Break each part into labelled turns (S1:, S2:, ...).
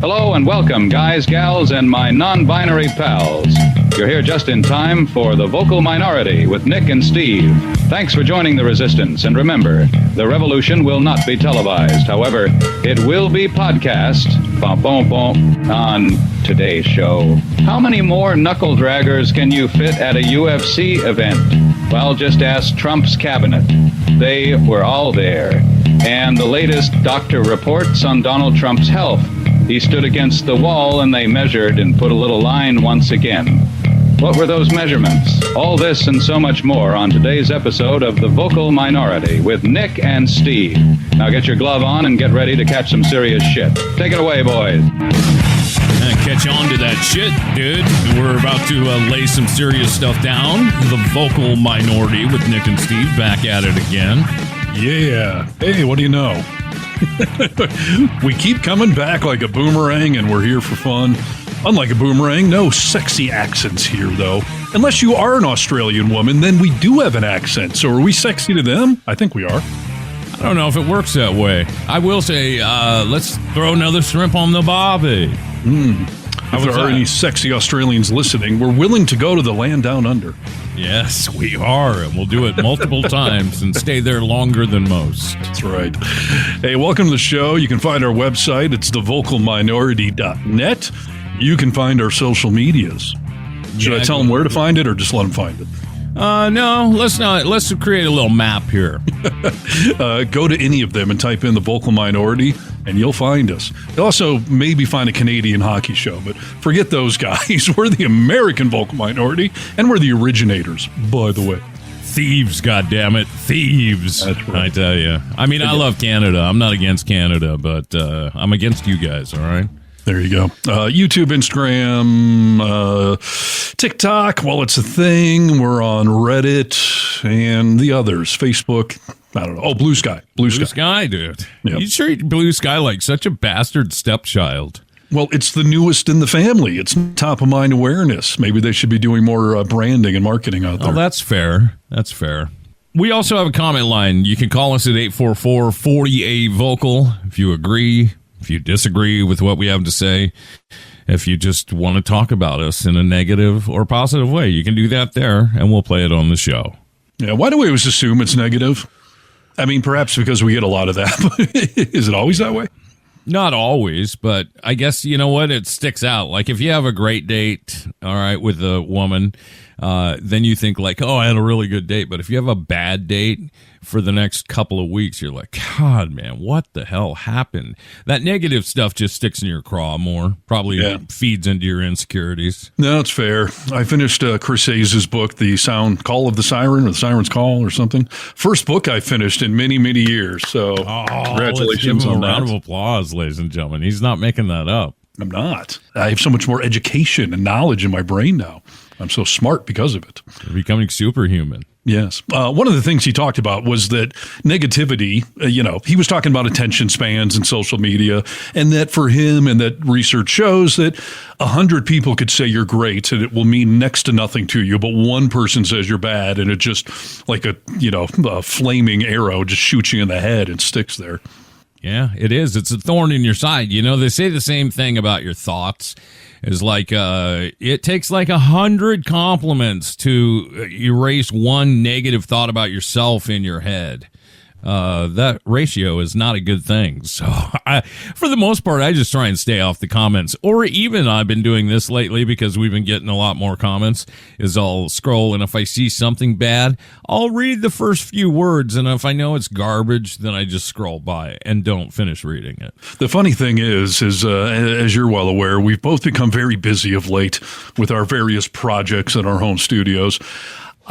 S1: Hello and welcome, guys, gals, and my non-binary pals. You're here just in time for The Vocal Minority with Nick and Steve. Thanks for joining the resistance, and remember, the revolution will not be televised. However, it will be podcast on today's show. How many more knuckle draggers can you fit at a UFC event? Well, just ask Trump's cabinet. They were all there. And the latest doctor reports on Donald Trump's health. He stood against the wall and they measured and put a little line once again. What were those measurements? All this and so much more on today's episode of The Vocal Minority with Nick and Steve. Now get your glove on and get ready to catch some serious shit. Take it away, boys.
S2: Catch on to that shit, dude. We're about to lay some serious stuff down. The Vocal Minority with Nick and Steve back at it again.
S3: Yeah. Hey, what do you know? We keep coming back like a boomerang, and we're here for fun. Unlike a boomerang, no sexy accents here, though. Unless you are an Australian woman, then we do have an accent. So are we sexy to them? I think we are.
S2: I don't know if it works that way. I will say, let's throw another shrimp on the barbie.
S3: If there are any sexy Australians listening, we're willing to go to the land down under.
S2: Yes, we are, and we'll do it multiple times and stay there longer than most.
S3: That's right. Hey, welcome to the show. You can find our website. It's thevocalminority.net. You can find our social medias. Should I tell them where to find it or just let them find it?
S2: No, let's not. Let's create a little map here.
S3: Go to any of them and type in The Vocal Minority, and you'll find us. You'll also maybe find a Canadian hockey show, but forget those guys. We're the American Vocal Minority, and we're the originators, by the way.
S2: Thieves, goddammit. Thieves.
S3: That's right.
S2: I tell you. I mean, I love Canada. I'm not against Canada, but I'm against you guys, all right?
S3: There you go. YouTube, Instagram, TikTok, well, it's a thing. We're on Reddit and the others. Facebook, I don't know. Oh, Blue Sky.
S2: Blue Sky, dude.
S3: Yep.
S2: You treat Blue Sky like such a bastard stepchild.
S3: Well, it's the newest in the family. It's top of mind awareness. Maybe they should be doing more branding and marketing out there.
S2: Oh, that's fair. That's fair. We also have a comment line. You can call us at 844-40-A-VOCAL if you agree. If you disagree with what we have to say, if you just want to talk about us in a negative or positive way, you can do that there, and we'll play it on the show.
S3: Yeah, why do we always assume it's negative? I mean, perhaps because we get a lot of that. Is it always that way?
S2: Not always, but I guess, you know what, it sticks out. Like, if you have a great date, all right, with a woman, then you think like, oh, I had a really good date. But if you have a bad date for the next couple of weeks, you're like, God, man, what the hell happened? That negative stuff just sticks in your craw more. Probably feeds into your insecurities.
S3: No, it's fair. I finished Chris Hayes' book, The Call of the Siren, or The Siren's Call, or something. First book I finished in many, many years. So congratulations on that.
S2: Round of applause, ladies and gentlemen. He's not making that up.
S3: I'm not. I have so much more education and knowledge in my brain now. I'm so smart because of it.
S2: You're becoming superhuman.
S3: Yes. One of the things he talked about was that negativity, he was talking about attention spans and social media, and that for him, and that research shows that 100 people could say you're great and it will mean next to nothing to you, but one person says you're bad and it just like a flaming arrow just shoots you in the head and sticks there.
S2: Yeah, it is. It's a thorn in your side. They say the same thing about your thoughts. Is like it takes like 100 compliments to erase one negative thought about yourself in your head. That ratio is not a good thing. So for the most part, I just try and stay off the comments. Or even I've been doing this lately because we've been getting a lot more comments, is I'll scroll, and if I see something bad, I'll read the first few words. And if I know it's garbage, then I just scroll by and don't finish reading it.
S3: The funny thing is as you're well aware, we've both become very busy of late with our various projects in our home studios.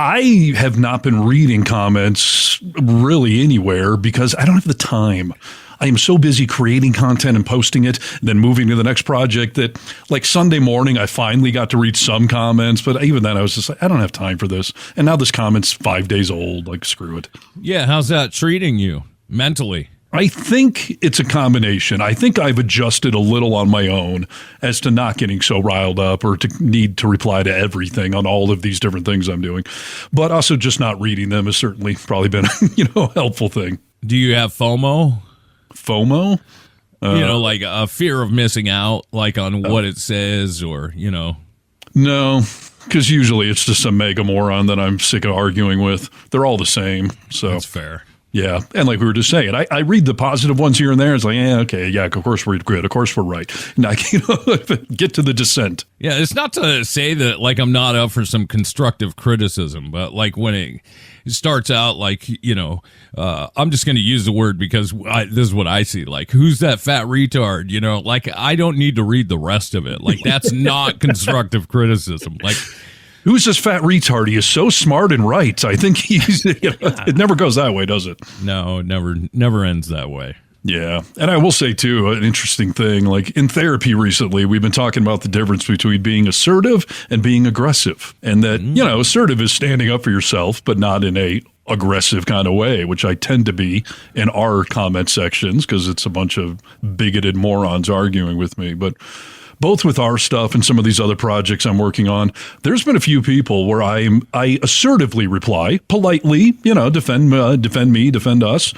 S3: I have not been reading comments really anywhere because I don't have the time. I am so busy creating content and posting it, then moving to the next project that like Sunday morning, I finally got to read some comments, but even then I was just like, I don't have time for this. And now this comment's 5 days old, like screw it.
S2: Yeah. How's that treating you mentally?
S3: I think it's a combination. I think I've adjusted a little on my own as to not getting so riled up or to need to reply to everything on all of these different things I'm doing. But also just not reading them has certainly probably been a helpful thing.
S2: Do you have FOMO?
S3: FOMO?
S2: Like a fear of missing out, like on what it says, or
S3: No, because usually it's just some mega moron that I'm sick of arguing with. They're all the same. So
S2: that's fair.
S3: Yeah, and like we were just saying, I read the positive ones here and there. It's like, of course we're good. Of course we're right. Now, get to the dissent.
S2: Yeah, it's not to say that like I'm not up for some constructive criticism, but like when it starts out like, I'm just going to use the word because this is what I see. Like, who's that fat retard? Like I don't need to read the rest of it. Like that's not constructive criticism. Like,
S3: who's this fat retard? He is so smart and right. I think he's. It never goes that way, does it?
S2: No, never ends that way.
S3: Yeah. And I will say, too, an interesting thing, like in therapy recently, we've been talking about the difference between being assertive and being aggressive. And that, assertive is standing up for yourself, but not in a aggressive kind of way, which I tend to be in our comment sections because it's a bunch of bigoted morons arguing with me. But both with our stuff and some of these other projects I'm working on, there's been a few people where I assertively reply, politely, defend me, defend us.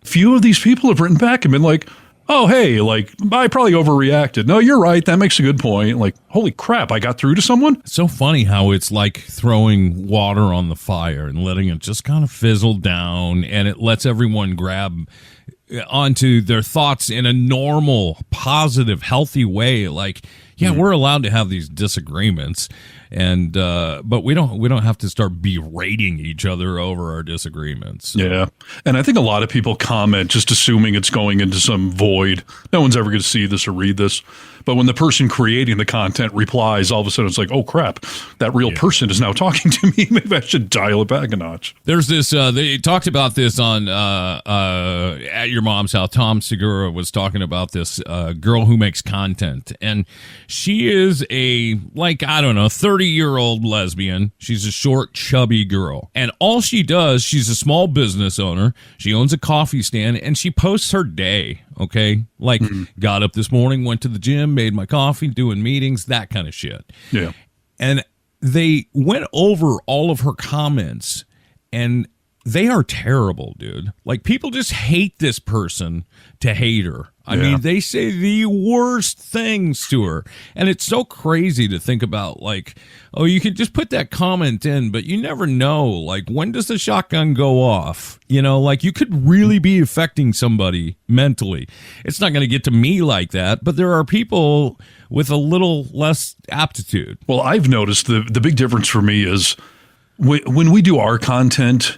S3: Few of these people have written back and been like, oh, hey, like, I probably overreacted. No, you're right. That makes a good point. Like, holy crap, I got through to someone?
S2: It's so funny how it's like throwing water on the fire and letting it just kind of fizzle down, and it lets everyone grab onto their thoughts in a normal, positive, healthy way. Like, we're allowed to have these disagreements, and but we don't have to start berating each other over our disagreements. So.
S3: Yeah, and I think a lot of people comment just assuming it's going into some void. No one's ever going to see this or read this. But when the person creating the content replies, all of a sudden it's like, oh crap, that real person is now talking to me. Maybe I should dial it back a notch.
S2: There's this, they talked about this on At Your Mom's House. Tom Segura was talking about this girl who makes content. And she is a, 30-year-old lesbian. She's a short, chubby girl. And all she does, she's a small business owner. She owns a coffee stand, and she posts her day. Okay. Like got up this morning, went to the gym, made my coffee, doing meetings, that kind of shit.
S3: Yeah.
S2: And they went over all of her comments, and they are terrible, dude. Like, people just hate this person to hate her. I mean, they say the worst things to her. And it's so crazy to think about, like, oh, you could just put that comment in, but you never know. Like, when does the shotgun go off? Like, you could really be affecting somebody mentally. It's not going to get to me like that, but there are people with a little less aptitude.
S3: Well, I've noticed the big difference for me is when we do our content,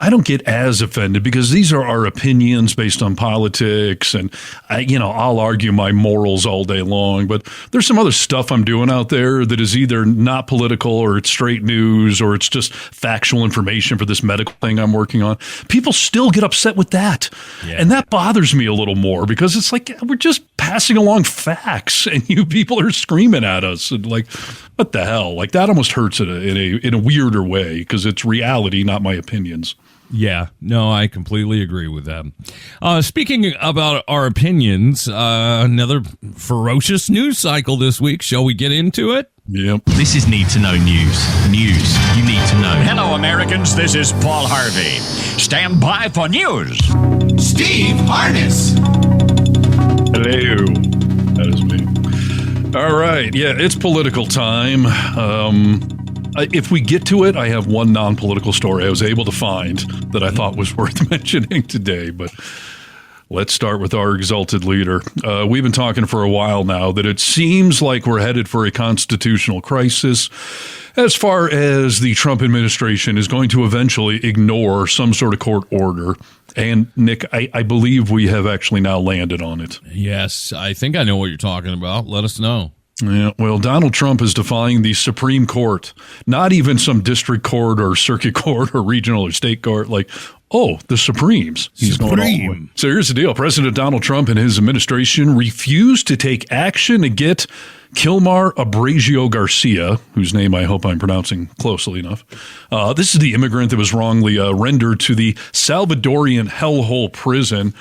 S3: I don't get as offended because these are our opinions based on politics, and I'll argue my morals all day long, but there's some other stuff I'm doing out there that is either not political or it's straight news or it's just factual information for this medical thing I'm working on. People still get upset with that. Yeah. And that bothers me a little more because it's like we're just passing along facts and you people are screaming at us and like, what the hell? Like that almost hurts in a weirder way because it's reality, not my opinions.
S2: Yeah, no, I completely agree with that. Speaking about our opinions, another ferocious news cycle this week. Shall we get into it?
S3: Yep.
S4: This is Need to Know News. News you need to know.
S5: Hello, Americans. This is Paul Harvey. Stand by for news.
S6: Steve Harness.
S3: Hello. That is me. All right. Yeah, it's political time. If we get to it, I have one non-political story I was able to find that I thought was worth mentioning today, but let's start with our exalted leader. We've been talking for a while now that it seems like we're headed for a constitutional crisis as far as the Trump administration is going to eventually ignore some sort of court order. And, Nick, I believe we have actually now landed on it.
S2: Yes, I think I know what you're talking about. Let us know.
S3: Yeah, well, Donald Trump is defying the Supreme Court, not even some district court or circuit court or regional or state court, like, the Supremes. He's going all the way. So here's the deal. President Donald Trump and his administration refused to take action to get Kilmar Abrasio Garcia, whose name I hope I'm pronouncing closely enough. This is the immigrant that was wrongly rendered to the Salvadorian hellhole prison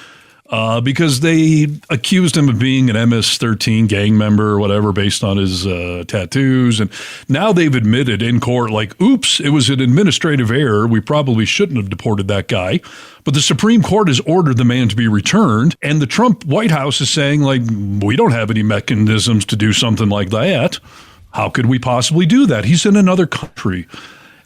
S3: because they accused him of being an MS-13 gang member or whatever based on his tattoos. And now they've admitted in court, like, oops, it was an administrative error. We probably shouldn't have deported that guy. But the Supreme Court has ordered the man to be returned. And the Trump White House is saying, like, we don't have any mechanisms to do something like that. How could we possibly do that? He's in another country.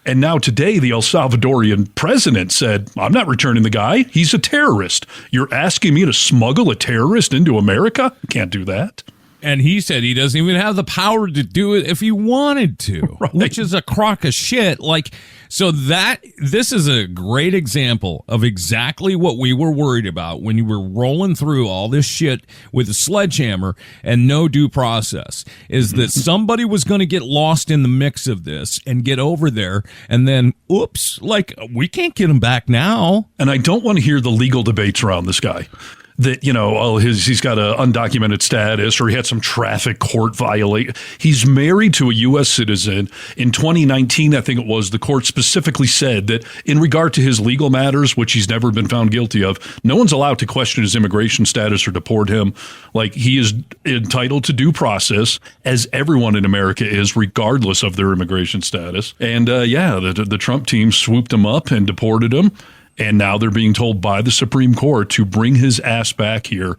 S3: And now today, the El Salvadorian president said, I'm not returning the guy. He's a terrorist. You're asking me to smuggle a terrorist into America? Can't do that.
S2: And he said he doesn't even have the power to do it if he wanted to,
S3: Right.
S2: which is a crock of shit. Like, so this is a great example of exactly what we were worried about when you were rolling through all this shit with a sledgehammer and no due process, is that somebody was going to get lost in the mix of this and get over there. And then, oops, like, we can't get him back now.
S3: And I don't want to hear the legal debates around this guy. That, he's got an undocumented status or he had some traffic court violation. He's married to a U.S. citizen. In 2019, I think it was, the court specifically said that in regard to his legal matters, which he's never been found guilty of, no one's allowed to question his immigration status or deport him. Like, he is entitled to due process, as everyone in America is, regardless of their immigration status. And the Trump team swooped him up and deported him. And now they're being told by the Supreme Court to bring his ass back here.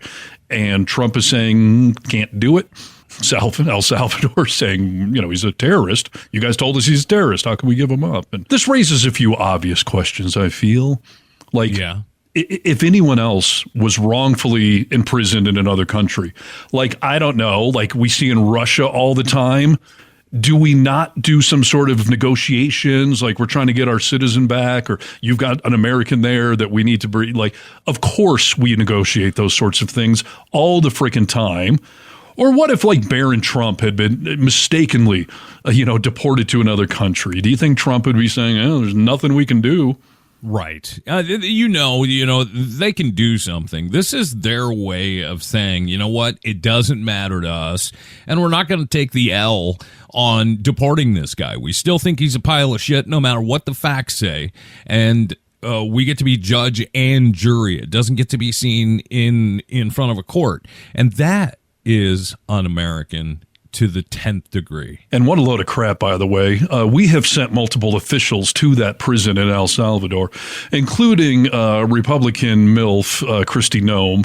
S3: And Trump is saying, can't do it. El Salvador saying, he's a terrorist. You guys told us he's a terrorist. How can we give him up? And this raises a few obvious questions, I feel. Like, if anyone else was wrongfully imprisoned in another country, like, I don't know, like we see in Russia all the time, do we not do some sort of negotiations, like we're trying to get our citizen back, or you've got an American there that we need to bring? Like, of course we negotiate those sorts of things all the freaking time. Or what if, like, Barron Trump had been mistakenly, deported to another country? Do you think Trump would be saying, there's nothing we can do?
S2: Right. They can do something. This is their way of saying, you know what, it doesn't matter to us, and we're not going to take the L on deporting this guy. We still think he's a pile of shit no matter what the facts say, and we get to be judge and jury. It doesn't get to be seen in front of a court, and that is un-American to the 10th degree.
S3: And what a load of crap, by the way. We have sent multiple officials to that prison in El Salvador, including Republican MILF, Kristi Noem.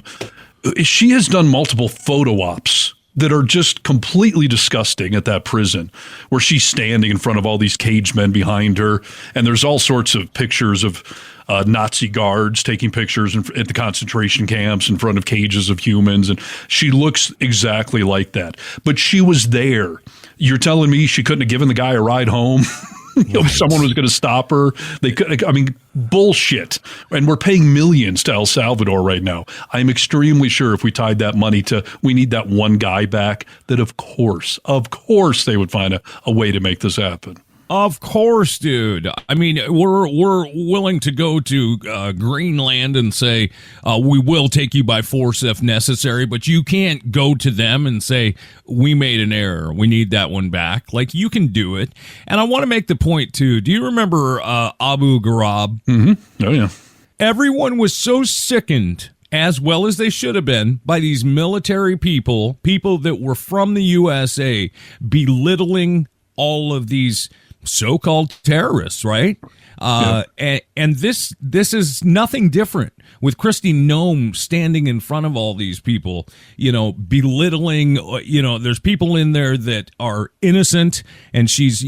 S3: She has done multiple photo ops that are just completely disgusting at that prison, where she's standing in front of all these cage men behind her, and there's all sorts of pictures of Nazi guards taking pictures at the concentration camps in front of cages of humans, and she looks exactly like that. But she was there. You're telling me she couldn't have given the guy a ride home? Someone was going to stop her. They could. I mean, bullshit. And we're paying millions to El Salvador right now. I'm extremely sure if we tied that money to, we need that one guy back, that of course they would find a way to make this happen.
S2: Of course, dude. I mean, we're willing to go to Greenland and say, we will take you by force if necessary, but you can't go to them and say, we made an error, we need that one back. Like, you can do it. And I want to make the point, too. Do you remember Abu Ghraib?
S3: Mm-hmm. Oh, yeah.
S2: Everyone was so sickened, as well as they should have been, by these military people that were from the USA, belittling all of these so-called terrorists, right? And this is nothing different with Kristi Noem standing in front of all these people, belittling, there's people in there that are innocent, and she's,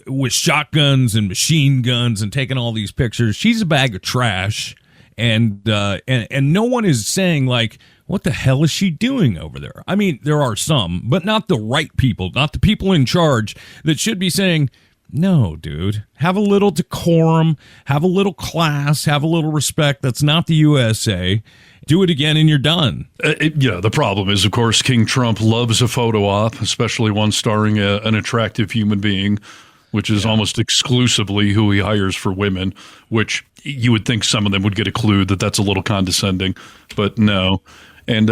S2: with shotguns and machine guns and taking all these pictures. She's a bag of trash, and no one is saying, like, what the hell is she doing over there? I mean, there are some, but not the right people, not the people in charge that should be saying, no, dude, have a little decorum, have a little class, have a little respect. That's not the USA. Do it again and you're done.
S3: The problem is, of course, King Trump loves a photo op, especially one starring an attractive human being, which is almost exclusively who he hires for women, which you would think some of them would get a clue that that's a little condescending, but no. And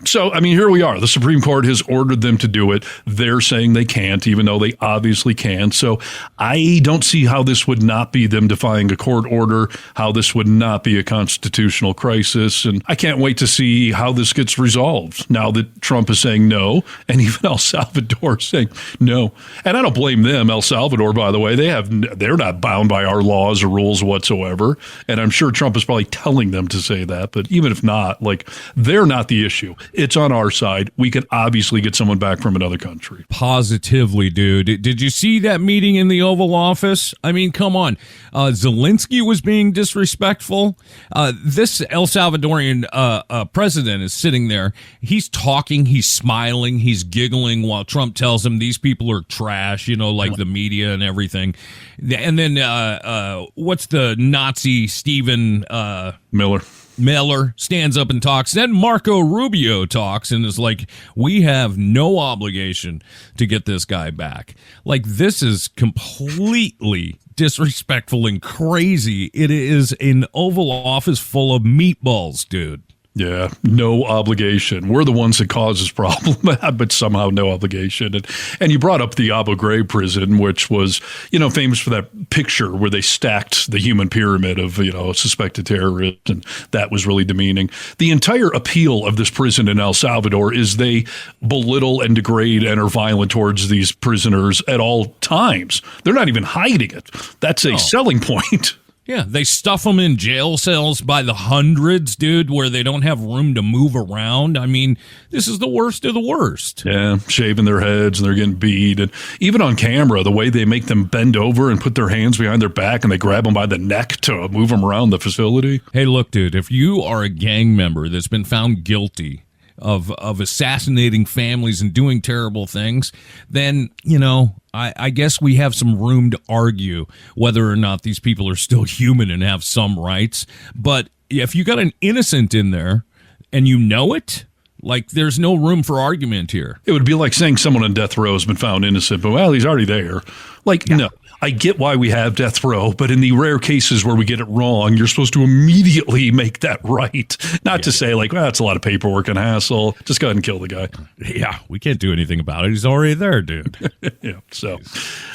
S3: so, I mean, here we are. The Supreme Court has ordered them to do it. They're saying they can't, even though they obviously can. So I don't see how this would not be them defying a court order, how this would not be a constitutional crisis. And I can't wait to see how this gets resolved now that Trump is saying no, and even El Salvador is saying no. And I don't blame them. El Salvador, by the way, they're not bound by our laws or rules whatsoever. And I'm sure Trump is probably telling them to say that. But even if not, like, they're not the issue. It's on our side. We can obviously get someone back from another country.
S2: Positively, dude. Did you see that meeting in the Oval Office? I mean, come on. Zelensky was being disrespectful. This El Salvadorian president is sitting there. He's talking. He's smiling. He's giggling while Trump tells him these people are trash, like the media and everything. And then what's the Nazi Stephen Miller stands up and talks. Then Marco Rubio talks and is like, we have no obligation to get this guy back. Like, this is completely disrespectful and crazy. It is an Oval Office full of meatballs, dude.
S3: Yeah, no obligation. We're the ones that cause this problem, but somehow no obligation. And you brought up the Abu Ghraib prison, which was, famous for that picture where they stacked the human pyramid of, suspected terrorists, and that was really demeaning. The entire appeal of this prison in El Salvador is they belittle and degrade and are violent towards these prisoners at all times. They're not even hiding it. That's a selling point.
S2: Yeah, they stuff them in jail cells by the hundreds, dude, where they don't have room to move around. I mean, this is the worst of the worst.
S3: Yeah, shaving their heads and they're getting beat. And even on camera, the way they make them bend over and put their hands behind their back and they grab them by the neck to move them around the facility.
S2: Hey, look, dude, if you are a gang member that's been found guilty of assassinating families and doing terrible things, then, I guess we have some room to argue whether or not these people are still human and have some rights. But if you got an innocent in there and you know it, like, there's no room for argument here.
S3: It would be like saying someone on death row has been found innocent, but, well, he's already there. Like, no. I get why we have death row, but in the rare cases where we get it wrong, you're supposed to immediately make that right. Not to say, like, well, that's a lot of paperwork and hassle. Just go ahead and kill the guy.
S2: Yeah, we can't do anything about it. He's already there, dude.
S3: Yeah, so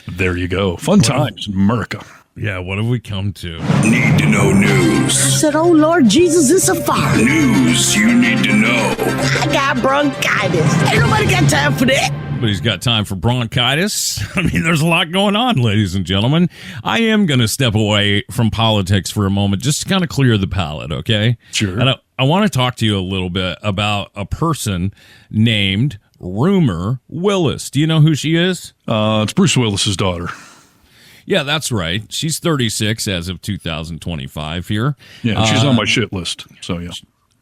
S3: there you go. Fun times in America.
S2: Yeah, what have we come to?
S6: Need to know news.
S7: I said, oh, Lord Jesus, it's a fire.
S6: News you need to know.
S7: I got bronchitis. Ain't nobody got time for that.
S2: Nobody's got time for bronchitis. I mean, there's a lot going on, ladies and gentlemen. I am going to step away from politics for a moment just to kind of clear the palate, okay?
S3: Sure.
S2: And I want to talk to you a little bit about a person named Rumor Willis. Do you know who she is?
S3: It's Bruce Willis's daughter.
S2: Yeah, that's right. She's 36 as of 2025 here.
S3: Yeah, she's on my shit list. So, yeah.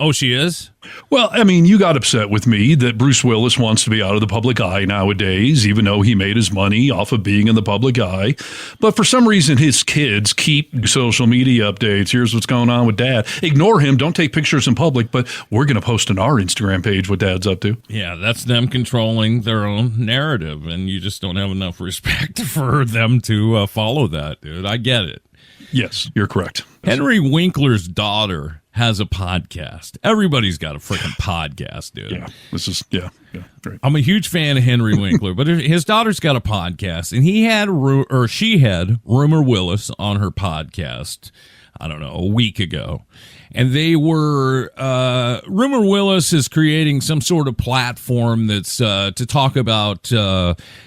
S2: Oh, she is?
S3: Well, I mean, you got upset with me that Bruce Willis wants to be out of the public eye nowadays, even though he made his money off of being in the public eye. But for some reason, his kids keep social media updates. Here's what's going on with Dad. Ignore him. Don't take pictures in public, but we're going to post on our Instagram page what Dad's up to.
S2: Yeah, that's them controlling their own narrative, and you just don't have enough respect for them to follow that, dude. I get it.
S3: Yes, you're correct.
S2: Henry Winkler's daughter has a podcast. Everybody's got a freaking podcast, dude.
S3: Yeah, right.
S2: I'm a huge fan of Henry Winkler, but his daughter's got a podcast, and she had Rumor Willis on her podcast, I don't know, a week ago. And they were, Rumor Willis is creating some sort of platform that's to talk about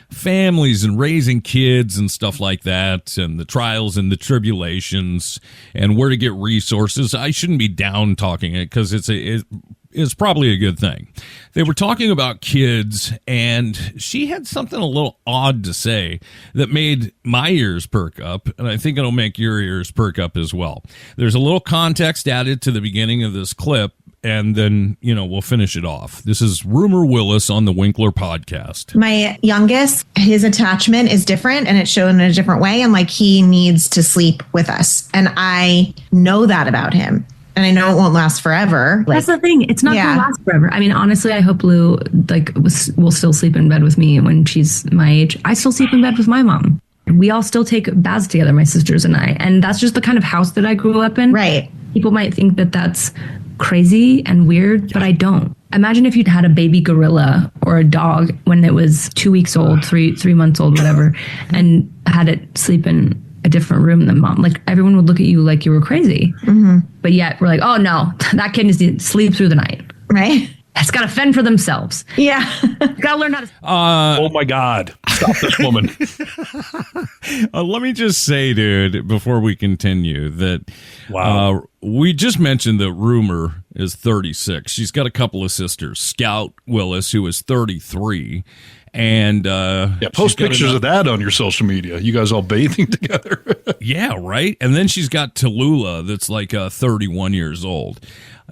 S2: families and raising kids and stuff like that, and the trials and the tribulations and where to get resources. I shouldn't be down talking it because it's probably a good thing. They were talking about kids, and she had something a little odd to say that made my ears perk up, and I think it'll make your ears perk up as well. There's a little context added to the beginning of this clip, and then, we'll finish it off. This is Rumor Willis on the Winkler podcast.
S8: My youngest, his attachment is different, and it's shown in a different way, and like he needs to sleep with us. And I know that about him. And I know it won't last forever.
S9: That's the thing. It's not going to last forever. I mean, honestly, I hope Lou will still sleep in bed with me when she's my age. I still sleep in bed with my mom. We all still take baths together, my sisters and I. And that's just the kind of house that I grew up in.
S8: Right.
S9: People might think that that's crazy and weird, but I don't. Imagine if you'd had a baby gorilla or a dog when it was 2 weeks old, three months old, whatever, and had it sleep in a different room than mom. Like, everyone would look at you like you were crazy. But yet we're like, oh no, that kid needs to sleep through the night.
S8: Right?
S9: It's got to fend for themselves.
S8: Yeah.
S9: Got to learn how to.
S3: Oh my God. Stop this woman.
S2: Let me just say, dude, before we continue, that
S3: Wow.
S2: we just mentioned that Rumor is 36. She's got a couple of sisters, Scout Willis, who is 33. And
S3: post pictures of that on your social media. You guys all bathing together.
S2: Yeah, right. And then she's got Tallulah, that's like 31 years old.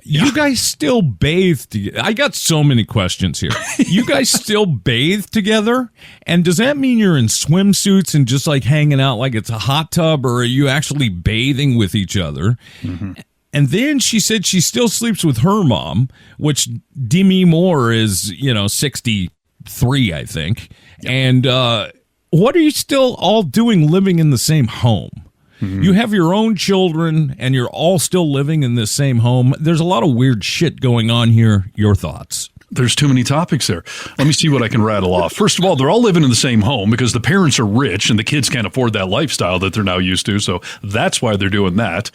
S2: You guys still bathe together? I got so many questions here. You guys still bathe together? And does that mean you're in swimsuits and just like hanging out like it's a hot tub, or are you actually bathing with each other? And then she said she still sleeps with her mom, which Demi Moore is, 63, I think. And what are you still all doing living in the same home? You have your own children and you're all still living in this same home. There's a lot of weird shit going on here. Your thoughts?
S3: There's too many topics there. Let me see what I can rattle off. First of all, they're all living in the same home because the parents are rich and the kids can't afford that lifestyle that they're now used to. So that's why they're doing that.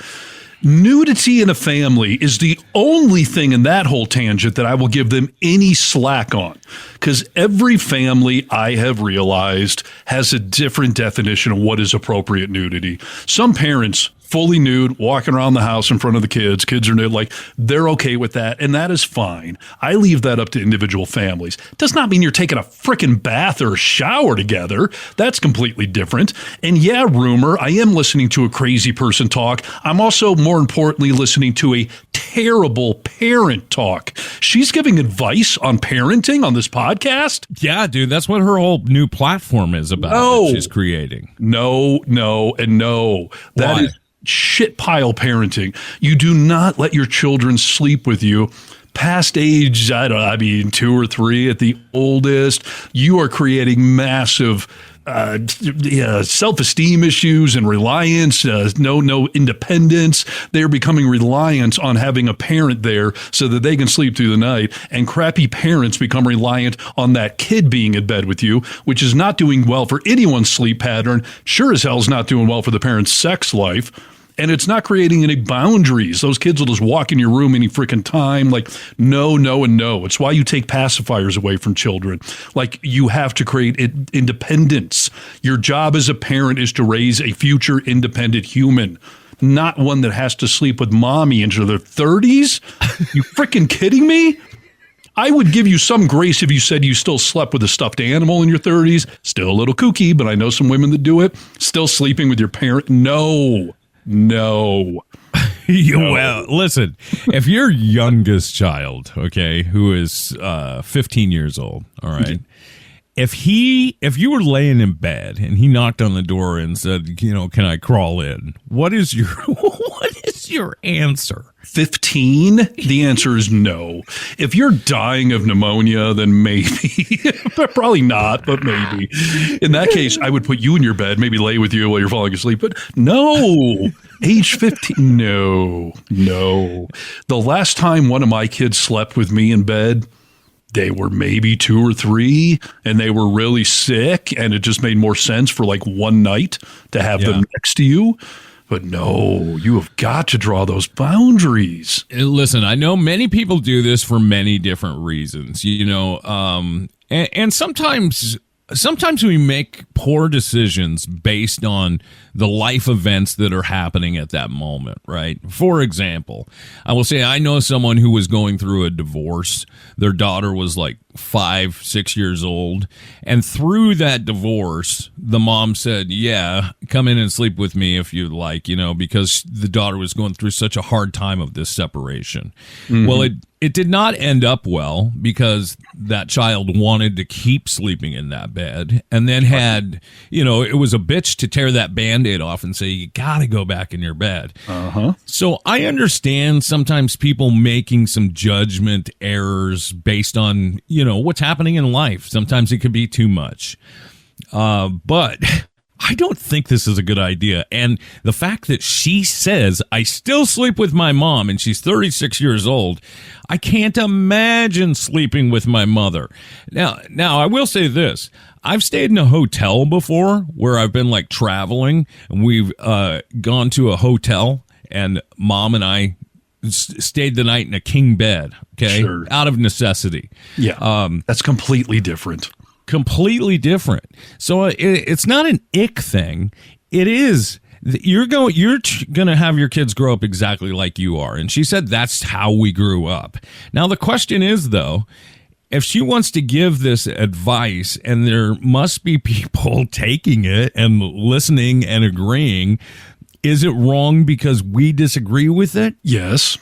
S3: Nudity in a family is the only thing in that whole tangent that I will give them any slack on, because every family, I have realized, has a different definition of what is appropriate nudity. Some parents fully nude, walking around the house in front of the kids. Kids are nude, like they're okay with that, and that is fine. I leave that up to individual families. Does not mean you're taking a frickin' bath or a shower together. That's completely different. And yeah, Rumor, I am listening to a crazy person talk. I'm also, more importantly, listening to a terrible parent talk. She's giving advice on parenting on this podcast?
S2: Yeah, dude, that's what her whole new platform is about.
S3: No.
S2: That she's creating.
S3: No, and no. That is shit pile parenting. You do not let your children sleep with you past age, 2 or 3 at the oldest. You are creating massive self-esteem issues and reliance, no independence. They're becoming reliant on having a parent there so that they can sleep through the night, and crappy parents become reliant on that kid being in bed with you, which is not doing well for anyone's sleep pattern. Sure as hell is not doing well for the parent's sex life. And it's not creating any boundaries. Those kids will just walk in your room any freaking time. Like, no, and no. It's why you take pacifiers away from children. Like, you have to create independence. Your job as a parent is to raise a future independent human, not one that has to sleep with mommy into their 30s. You freaking kidding me? I would give you some grace if you said you still slept with a stuffed animal in your 30s. Still a little kooky, but I know some women that do it. Still sleeping with your parent. No.
S2: Well, listen, if your youngest child, okay, who is 15 years old, all right, if you were laying in bed and he knocked on the door and said, can I crawl in? What is your answer?
S3: 15? The answer is no. If you're dying of pneumonia, then maybe. Probably not, but maybe. In that case, I would put you in your bed, maybe lay with you while you're falling asleep. But no, age 15, no. The last time one of my kids slept with me in bed, they were maybe 2 or 3, and they were really sick, and it just made more sense for like one night to have them next to you. But no, you have got to draw those boundaries.
S2: Listen, I know many people do this for many different reasons, and sometimes we make poor decisions based on the life events that are happening at that moment, right? For example, I will say I know someone who was going through a divorce. Their daughter was like 5-6 years old. And through that divorce, the mom said, yeah, come in and sleep with me if you'd like, because the daughter was going through such a hard time of this separation. Mm-hmm. Well, it did not end up well because that child wanted to keep sleeping in that bed, and then had, it was a bitch to tear that Band-Aid off and say, you got to go back in your bed. Uh-huh. So I understand sometimes people making some judgment errors based on, what's happening in life. Sometimes it could be too much. But I don't think this is a good idea. And the fact that she says, I still sleep with my mom, and she's 36 years old, I can't imagine sleeping with my mother. Now, I will say this. I've stayed in a hotel before where I've been like traveling, and we've gone to a hotel, and mom and I stayed the night in a king bed, okay?
S3: Sure.
S2: Out of necessity.
S3: Yeah. That's completely different.
S2: Completely different. So it's not an ick thing. It is. You're going to have your kids grow up exactly like you are. And she said that's how we grew up. Now, the question is, though, if she wants to give this advice and there must be people taking it and listening and agreeing, is it wrong because we disagree with it?
S3: Yes.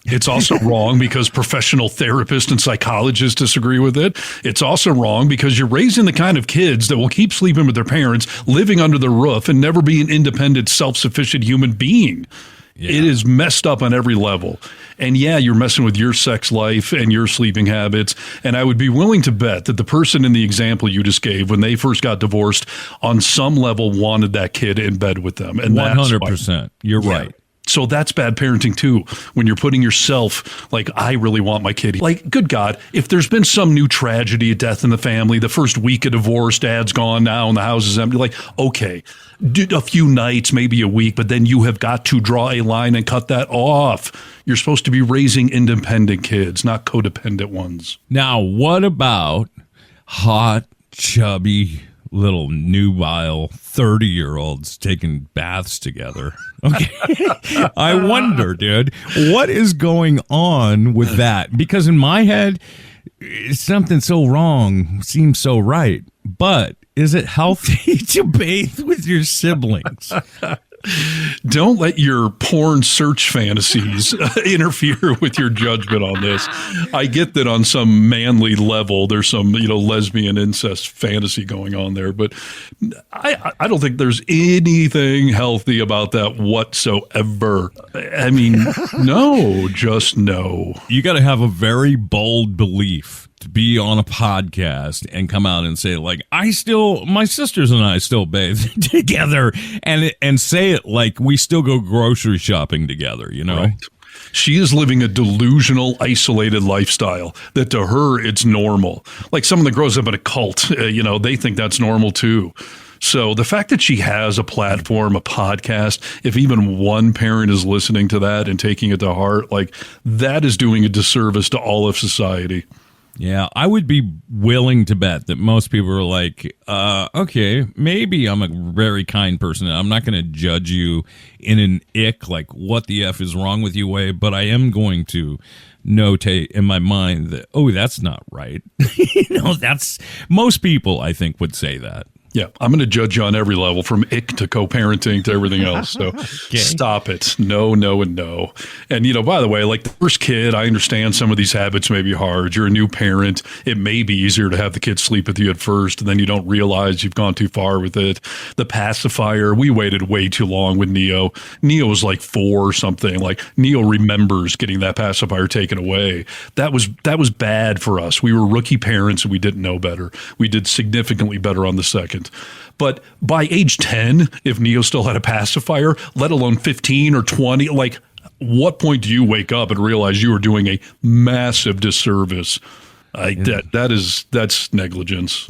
S3: It's also wrong because professional therapists and psychologists disagree with it. It's also wrong because you're raising the kind of kids that will keep sleeping with their parents, living under the roof, and never be an independent, self-sufficient human being. Yeah. It is messed up on every level. And yeah, you're messing with your sex life and your sleeping habits. And I would be willing to bet that the person in the example you just gave, when they first got divorced, on some level wanted that kid in bed with them. And
S2: 100%. You're right.
S3: So that's bad parenting too, when you're putting yourself like, I really want my kid. Like, good God, if there's been some new tragedy, a death in the family, the first week of divorce, dad's gone now and the house is empty, like, okay, a few nights, maybe a week, but then you have got to draw a line and cut that off. You're supposed to be raising independent kids, not codependent ones.
S2: Now, what about hot, chubby, little nubile 30-year-olds taking baths together? Okay. I wonder, dude, what is going on with that? Because in my head, something so wrong seems so right. But is it healthy to bathe with your siblings?
S3: Don't let your porn search fantasies interfere with your judgment on this. I get that on some manly level, there's some, lesbian incest fantasy going on there, but I don't think there's anything healthy about that whatsoever. I mean, no, just no.
S2: You got to have a very bold belief to be on a podcast and come out and say, like, my sisters and I still bathe together, and say it like we still go grocery shopping together, Right.
S3: She is living a delusional, isolated lifestyle that to her, it's normal. Like someone that grows up in a cult, they think that's normal too. So the fact that she has a platform, a podcast, if even one parent is listening to that and taking it to heart, like that is doing a disservice to all of society.
S2: Yeah, I would be willing to bet that most people are like, okay, maybe I'm a very kind person. I'm not going to judge you in an ick, like what the F is wrong with you way, but I am going to notate in my mind that, that's not right. That's most people, I think, would say that.
S3: Yeah, I'm going to judge you on every level, from ick to co-parenting to everything else. So okay. Stop it. No, no, and no. And, by the way, like the first kid, I understand some of these habits may be hard. You're a new parent. It may be easier to have the kids sleep with you at first, and then you don't realize you've gone too far with it. The pacifier, we waited way too long with Neo. Neo was like 4 or something. Like Neo remembers getting that pacifier taken away. That was bad for us. We were rookie parents and we didn't know better. We did significantly better on the second. But by age 10, if Neo still had a pacifier, let alone 15 or 20, like what point do you wake up and realize you were doing a massive disservice? That's negligence,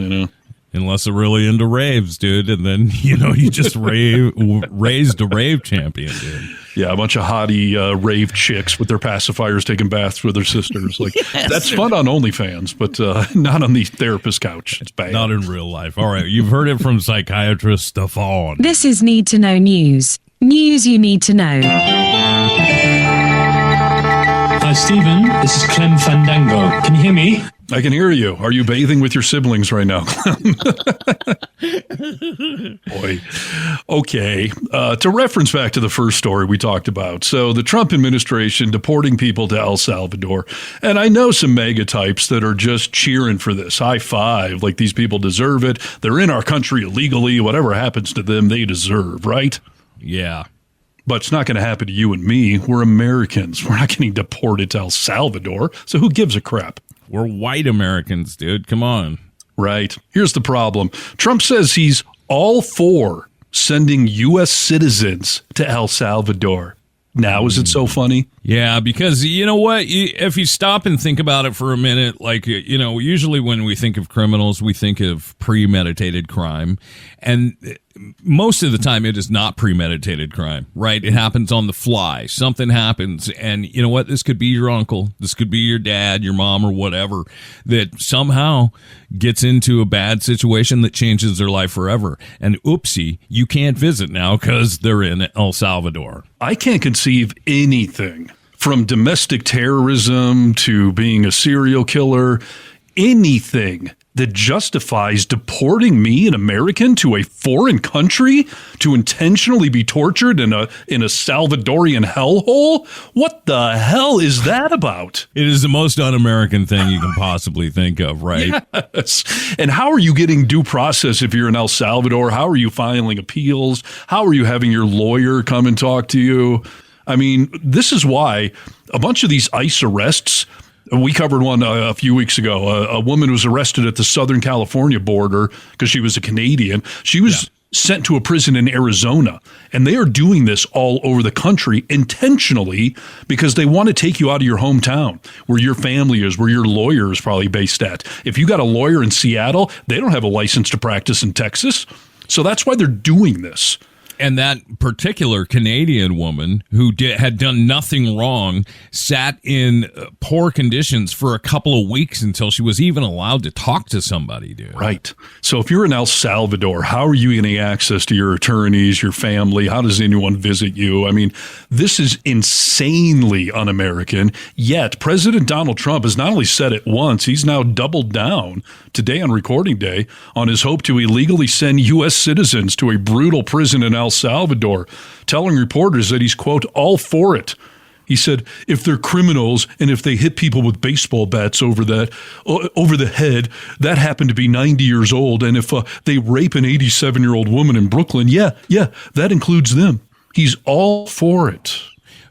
S2: Unless they're really into raves, dude, and then you just raised a rave champion, dude.
S3: Yeah, a bunch of hottie rave chicks with their pacifiers taking baths with their sisters. Like that's fun on OnlyFans, but not on the therapist couch. It's bad.
S2: Not in real life. All right, you've heard it from psychiatrist Stefan.
S10: This is Need to Know News. News you need to know.
S11: Hi, Stephen. This is Clem Fandango. Can you hear me?
S3: I can hear you. Are you bathing with your siblings right now, Clem? Boy. Okay. To reference back to the first story we talked about. So the Trump administration deporting people to El Salvador. And I know some mega types that are just cheering for this. High five. Like these people deserve it. They're in our country illegally. Whatever happens to them, they deserve, right?
S2: Yeah.
S3: But it's not going to happen to you and me. We're Americans. We're not getting deported to El Salvador. So who gives a crap?
S2: We're white Americans, dude. Come on.
S3: Right. Here's the problem. Trump says he's all for sending U.S. citizens to El Salvador. Now, is it so funny?
S2: Yeah, because you know what? If you stop and think about it for a minute, like, usually when we think of criminals, we think of premeditated crime. And most of the time, it is not premeditated crime, right? It happens on the fly. Something happens. And you know what? This could be your uncle. This could be your dad, your mom, or whatever, that somehow gets into a bad situation that changes their life forever. And oopsie, you can't visit now because they're in El Salvador.
S3: I can't conceive anything from domestic terrorism to being a serial killer, anything that justifies deporting me, an American, to a foreign country to intentionally be tortured in a Salvadorian hellhole? What the hell is that about?
S2: It is the most un-American thing you can possibly think of, right?
S3: Yes. And how are you getting due process if you're in El Salvador? How are you filing appeals? How are you having your lawyer come and talk to you? I mean, this is why a bunch of these ICE arrests, we covered one a few weeks ago. A woman was arrested at the Southern California border because she was a Canadian. She was sent to a prison in Arizona, and they are doing this all over the country intentionally because they want to take you out of your hometown where your family is, where your lawyer is probably based at. If you got a lawyer in Seattle, they don't have a license to practice in Texas. So that's why they're doing this.
S2: And that particular Canadian woman who had done nothing wrong sat in poor conditions for a couple of weeks until she was even allowed to talk to somebody, dude.
S3: Right. So if you're in El Salvador, how are you getting access to your attorneys, your family? How does anyone visit you? I mean, this is insanely un-American. Yet President Donald Trump has not only said it once, he's now doubled down today on recording day on his hope to illegally send U.S. citizens to a brutal prison in El Salvador, telling reporters that he's, quote, all for it. He said, if they're criminals and if they hit people with baseball bats over the head, that happened to be 90 years old. And if they rape an 87-year-old woman in Brooklyn, yeah, that includes them. He's all for it.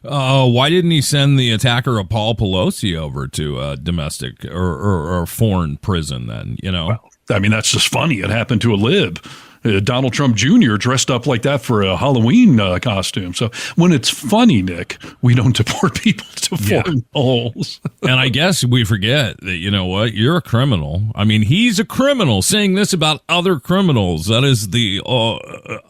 S2: Why didn't he send the attacker of Paul Pelosi over to a domestic or foreign prison then,
S3: Well, I mean, that's just funny. It happened to a lib. Donald Trump Jr. dressed up like that for a Halloween costume. So when it's funny, Nick, we don't deport people to foreign holes.
S2: And I guess we forget that, you know what, you're a criminal. I mean, he's a criminal saying this about other criminals. That is the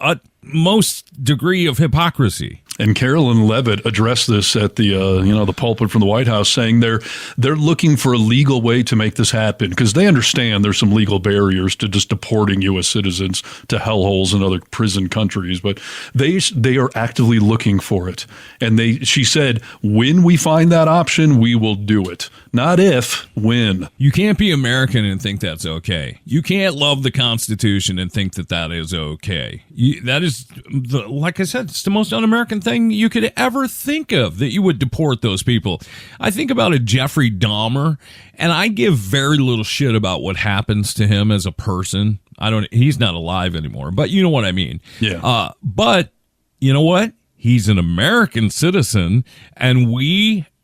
S2: utmost degree of hypocrisy.
S3: And Carolyn Levitt addressed this at the the pulpit from the White House, saying they're looking for a legal way to make this happen because they understand there's some legal barriers to just deporting U.S. citizens to hellholes in other prison countries, but they are actively looking for it. And she said, when we find that option, we will do it. Not if, when.
S2: You can't be American and think that's okay. You can't love the Constitution and think that is okay. That is, like I said, it's the most un-American thing you could ever think of, that you would deport those people. I think about a Jeffrey Dahmer, and I give very little shit about what happens to him as a person. He's not alive anymore, but you know what I mean.
S3: Yeah.
S2: But you know what? He's an American citizen, and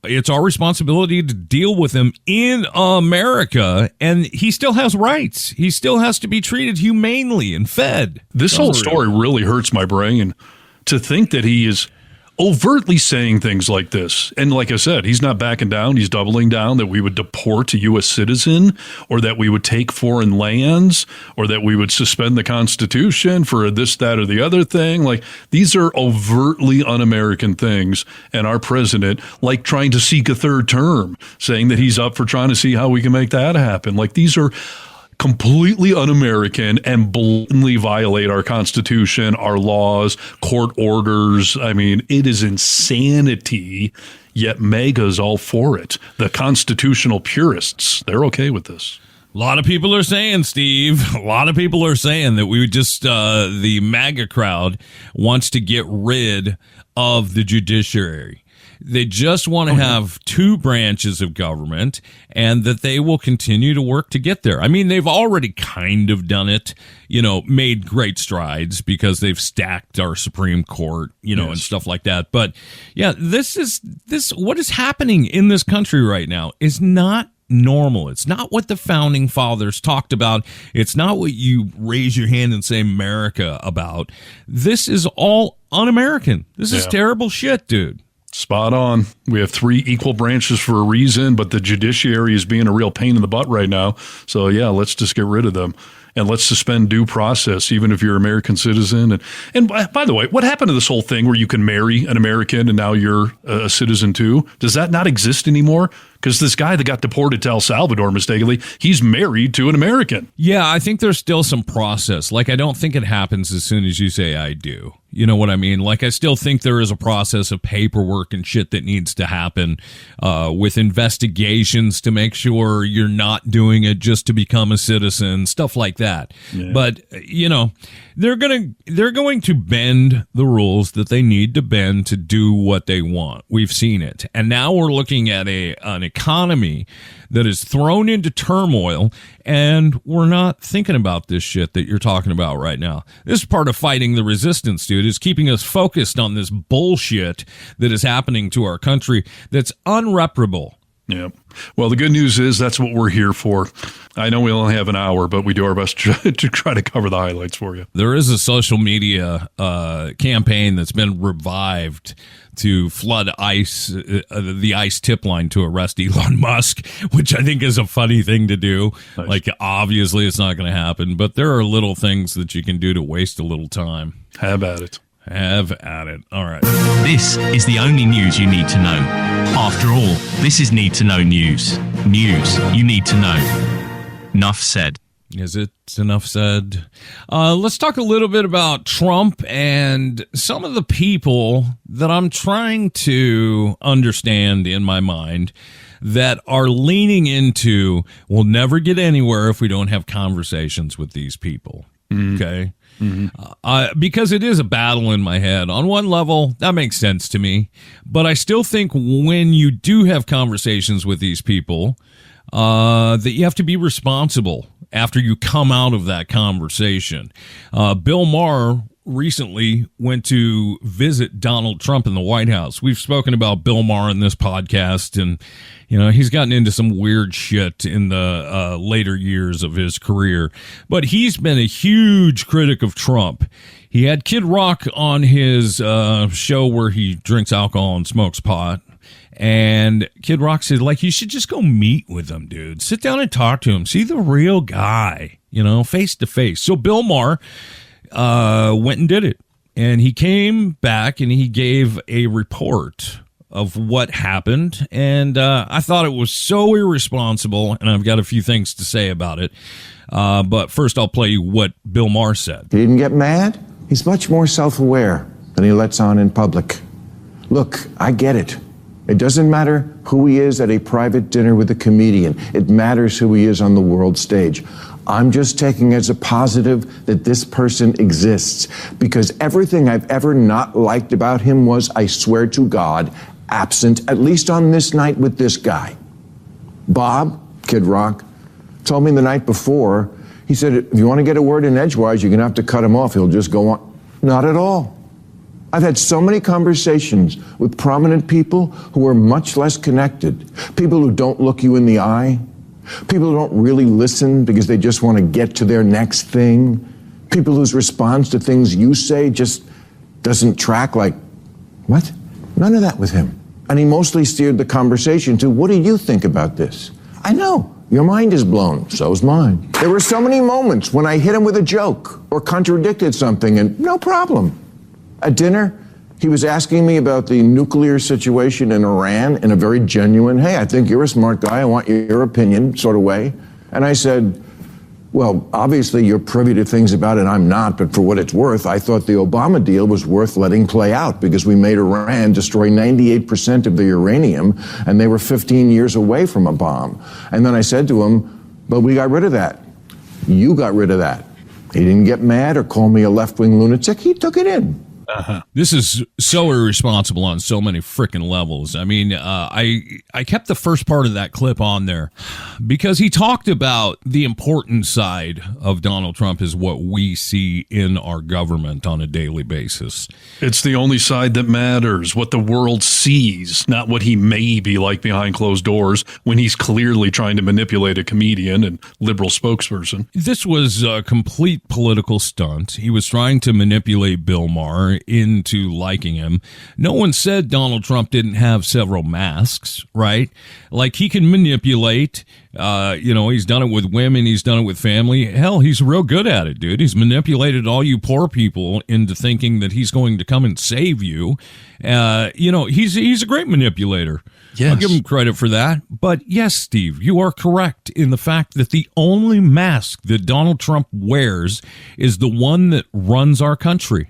S2: it's our responsibility to deal with him in America, and he still has rights. He still has to be treated humanely and fed.
S3: This whole story really hurts my brain to think that he is overtly saying things like this. And like I said, he's not backing down. He's doubling down that we would deport a U.S. citizen, or that we would take foreign lands, or that we would suspend the Constitution for this, that, or the other thing. Like, these are overtly un-American things. And our president, like trying to seek a third term, saying that he's up for trying to see how we can make that happen. Like, these are completely un-American and blatantly violate our Constitution, our laws, court orders. I mean, it is insanity, yet MAGA's all for it. The constitutional purists, they're okay with this.
S2: A lot of people are saying, Steve, a lot of people are saying that we would just, the MAGA crowd wants to get rid of the judiciary. They just want to have two branches of government, and that they will continue to work to get there. I mean, they've already kind of done it, made great strides because they've stacked our Supreme Court, and stuff like that. But yeah, this what is happening in this country right now is not normal. It's not what the founding fathers talked about. It's not what you raise your hand and say America about. This is all un-American. This is terrible shit, dude.
S3: Spot on. We have 3 equal branches for a reason, but the judiciary is being a real pain in the butt right now. So, yeah, let's just get rid of them. And let's suspend due process, even if you're an American citizen. And by the way, what happened to this whole thing where you can marry an American and now you're a citizen too? Does that not exist anymore? Because this guy that got deported to El Salvador mistakenly, he's married to an American.
S2: Yeah, I think there's still some process. Like, I don't think it happens as soon as you say I do. You know what I mean? Like, I still think there is a process of paperwork and shit that needs to happen with investigations to make sure you're not doing it just to become a citizen, stuff like that. Yeah. But, you know, they're going to bend the rules that they need to bend to do what they want. We've seen it. And now we're looking at an economy that is thrown into turmoil, and we're not thinking about this shit that you're talking about right now. This is part of fighting the resistance, dude, is keeping us focused on this bullshit that is happening to our country that's unreparable.
S3: Yeah. Well, the good news is that's what we're here for. I know we only have an hour, but we do our best to try to cover the highlights for you.
S2: There is a social media campaign that's been revived to flood the ICE tip line to arrest Elon Musk, which I think is a funny thing to do. Nice. Like, obviously it's not going to happen, but there are little things that you can do to waste a little time.
S3: Have at it.
S2: Have at it. All right.
S4: This is the only news you need to know. After all, this is Need to Know News. News you need to know. Enough said.
S2: Is it enough said? Let's talk a little bit about Trump and some of the people that I'm trying to understand in my mind that are leaning into, we'll never get anywhere if we don't have conversations with these people. Okay? Mm-hmm. Because it is a battle in my head. On one level, that makes sense to me. But I still think when you do have conversations with these people, that you have to be responsible after you come out of that conversation. Bill Maher recently went to visit Donald Trump in the White House. We've spoken about Bill Maher in this podcast, and you know, he's gotten into some weird shit in the later years of his career. But he's been a huge critic of Trump. He had Kid Rock on his show where he drinks alcohol and smokes pot. And Kid Rock said, like, you should just go meet with him, dude. Sit down and talk to him. See the real guy, you know, face to face. So Bill Maher went and did it. And he came back and he gave a report of what happened. And I thought it was so irresponsible, and I've got a few things to say about it. But first, I'll play you what Bill Maher said.
S12: He didn't get mad. He's much more self-aware than he lets on in public. Look, I get it. It doesn't matter who he is at a private dinner with a comedian. It matters who he is on the world stage. I'm just taking as a positive that this person exists, because everything I've ever not liked about him was, I swear to God, absent, at least on this night with this guy. Bob, Kid Rock, told me the night before, he said, if you want to get a word in edgewise, you're going to have to cut him off. He'll just go on. Not at all. I've had so many conversations with prominent people who are much less connected, people who don't look you in the eye, people who don't really listen because they just want to get to their next thing, people whose response to things you say just doesn't track, like, what? None of that with him. And he mostly steered the conversation to, what do you think about this? I know, your mind is blown, so's mine. There were so many moments when I hit him with a joke or contradicted something, and no problem. At dinner, he was asking me about the nuclear situation in Iran in a very genuine, hey, I think you're a smart guy, I want your opinion sort of way. And I said, well, obviously you're privy to things about it, I'm not, but for what it's worth, I thought the Obama deal was worth letting play out because we made Iran destroy 98% of the uranium, and they were 15 years away from a bomb. And then I said to him, but we got rid of that. You got rid of that. He didn't get mad or call me a left-wing lunatic. He took it in.
S2: This is so irresponsible on so many freaking levels. I mean, I kept the first part of that clip on there because he talked about the important side of Donald Trump is what we see in our government on a daily basis.
S3: It's the only side that matters, what the world sees, not what he may be like behind closed doors when he's clearly trying to manipulate a comedian and liberal spokesperson.
S2: This was a complete political stunt. He was trying to manipulate Bill Maher into liking him. No one said Donald Trump didn't have several masks, right? Like, he can manipulate. He's done it with women. He's done it with family. Hell, he's real good at it, dude. He's manipulated all you poor people into thinking that he's going to come and save you. He's a great manipulator. Yes. I'll give him credit for that. But yes, Steve, you are correct in the fact that the only mask that Donald Trump wears is the one that runs our country.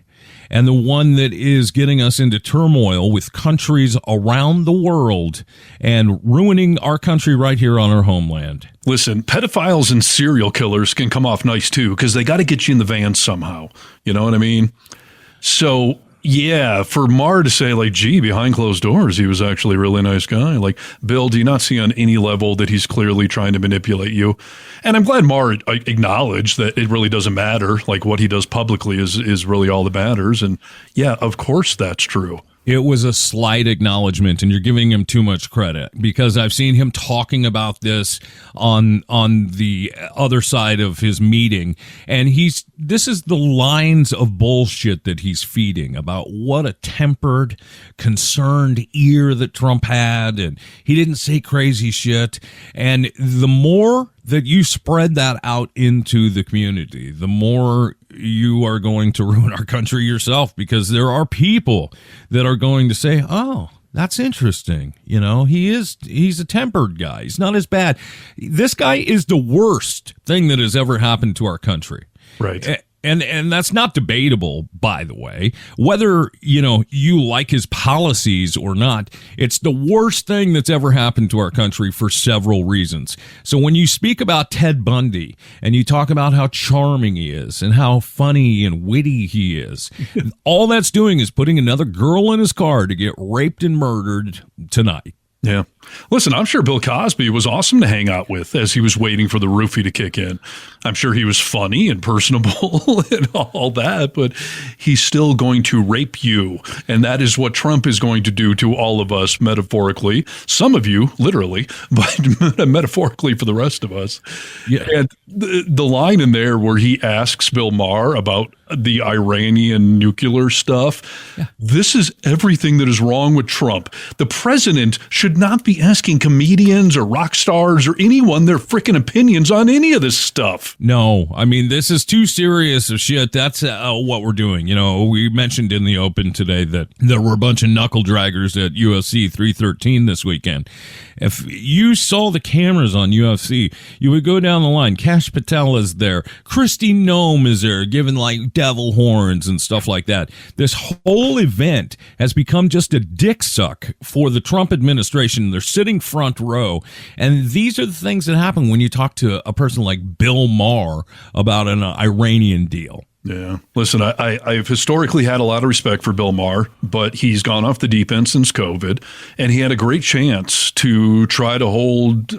S2: And the one that is getting us into turmoil with countries around the world and ruining our country right here on our homeland.
S3: Listen, pedophiles and serial killers can come off nice too, because they got to get you in the van somehow. You know what I mean? So, yeah, for Maher to say, like, gee, behind closed doors, he was actually a really nice guy. Like, Bill, do you not see on any level that he's clearly trying to manipulate you? And I'm glad Maher acknowledged that it really doesn't matter. Like, what he does publicly is really all that matters. And yeah, of course that's true.
S2: It was a slight acknowledgement, and you're giving him too much credit, because I've seen him talking about this on the other side of his meeting, and this is the lines of bullshit that he's feeding about what a tempered, concerned ear that Trump had, and he didn't say crazy shit. And the more that you spread that out into the community, the more you are going to ruin our country yourself, because there are people that are going to say, oh, that's interesting. You know, he's a tempered guy. He's not as bad. This guy is the worst thing that has ever happened to our country.
S3: Right.
S2: And that's not debatable, by the way, whether, you like his policies or not. It's the worst thing that's ever happened to our country for several reasons. So when you speak about Ted Bundy and you talk about how charming he is and how funny and witty he is, all that's doing is putting another girl in his car to get raped and murdered tonight.
S3: Yeah. Listen, I'm sure Bill Cosby was awesome to hang out with as he was waiting for the roofie to kick in. I'm sure he was funny and personable and all that, but he's still going to rape you. And that is what Trump is going to do to all of us metaphorically. Some of you, literally, but metaphorically for the rest of us. Yeah. And the line in there where he asks Bill Maher about the Iranian nuclear stuff. Yeah. This is everything that is wrong with Trump. The president should not be asking comedians or rock stars or anyone their freaking opinions on any of this stuff.
S2: No, I mean, this is too serious of shit. That's what we're doing. We mentioned in the open today that there were a bunch of knuckle draggers at UFC 313 this weekend. If you saw the cameras on UFC, you would go down the line. Cash Patel is there. Kristi Noem is there, giving like devil horns and stuff like that. This whole event has become just a dick suck for the Trump administration. They're sitting front row. And these are the things that happen when you talk to a person like Bill Maher about an Iranian deal.
S3: Yeah. Listen, I've historically had a lot of respect for Bill Maher, but he's gone off the deep end since COVID, and he had a great chance to try to hold,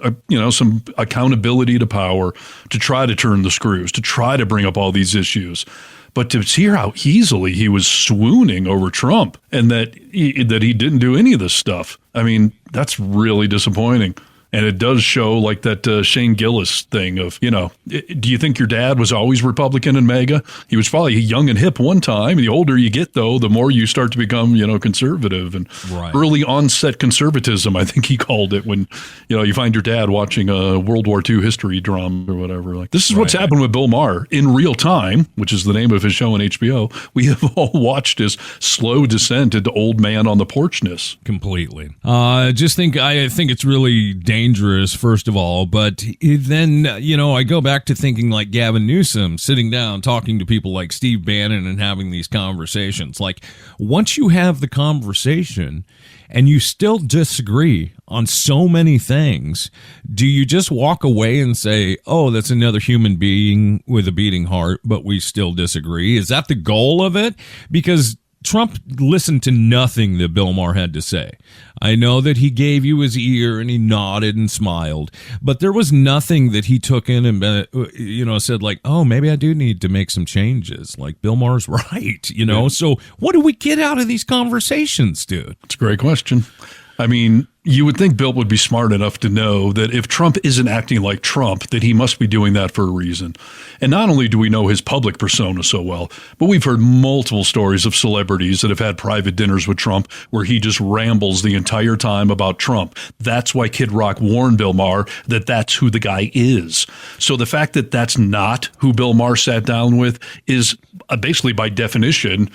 S3: some accountability to power, to try to turn the screws, to try to bring up all these issues. But to hear how easily he was swooning over Trump and that he didn't do any of this stuff, I mean, that's really disappointing. And it does show like that Shane Gillis thing of, do you think your dad was always Republican and MAGA? He was probably young and hip one time. The older you get, though, the more you start to become, conservative and early onset conservatism, I think he called it, when, you find your dad watching a World War II history drama or whatever. Like, this is what's happened with Bill Maher in real time, which is the name of his show on HBO. We have all watched his slow descent into old man on the porchness.
S2: Completely. I think it's really dangerous, first of all, but then, I go back to thinking like Gavin Newsom sitting down talking to people like Steve Bannon and having these conversations. Like, once you have the conversation and you still disagree on so many things, do you just walk away and say, oh, that's another human being with a beating heart, but we still disagree? Is that the goal of it? Because Trump listened to nothing that Bill Maher had to say. I know that he gave you his ear and he nodded and smiled, but there was nothing that he took in and, said like, oh, maybe I do need to make some changes. Like, Bill Maher's right, So what do we get out of these conversations, dude?
S3: It's a great question. I mean, you would think Bill would be smart enough to know that if Trump isn't acting like Trump, that he must be doing that for a reason. And not only do we know his public persona so well, but we've heard multiple stories of celebrities that have had private dinners with Trump where he just rambles the entire time about Trump. That's why Kid Rock warned Bill Maher that that's who the guy is. So the fact that that's not who Bill Maher sat down with is basically by definition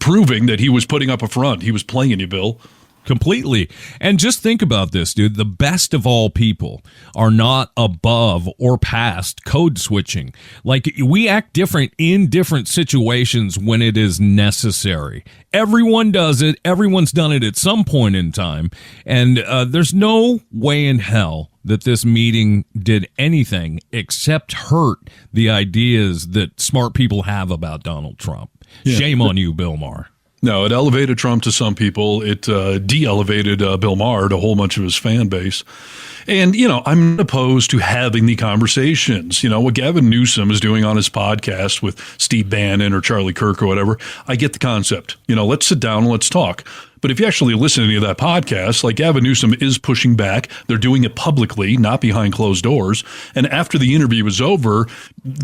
S3: proving that he was putting up a front. He was playing you, Bill.
S2: Completely. And just think about this, dude. The best of all people are not above or past code switching. Like, we act different in different situations when it is necessary. Everyone does it. Everyone's done it at some point in time. And there's no way in hell that this meeting did anything except hurt the ideas that smart people have about Donald Trump. Yeah. Shame on you, Bill Maher.
S3: No, it elevated Trump to some people. It de-elevated Bill Maher to a whole bunch of his fan base. And, I'm not opposed to having the conversations. What Gavin Newsom is doing on his podcast with Steve Bannon or Charlie Kirk or whatever, I get the concept. Let's sit down and let's talk. But if you actually listen to any of that podcast, like Gavin Newsom is pushing back. They're doing it publicly, not behind closed doors. And after the interview was over,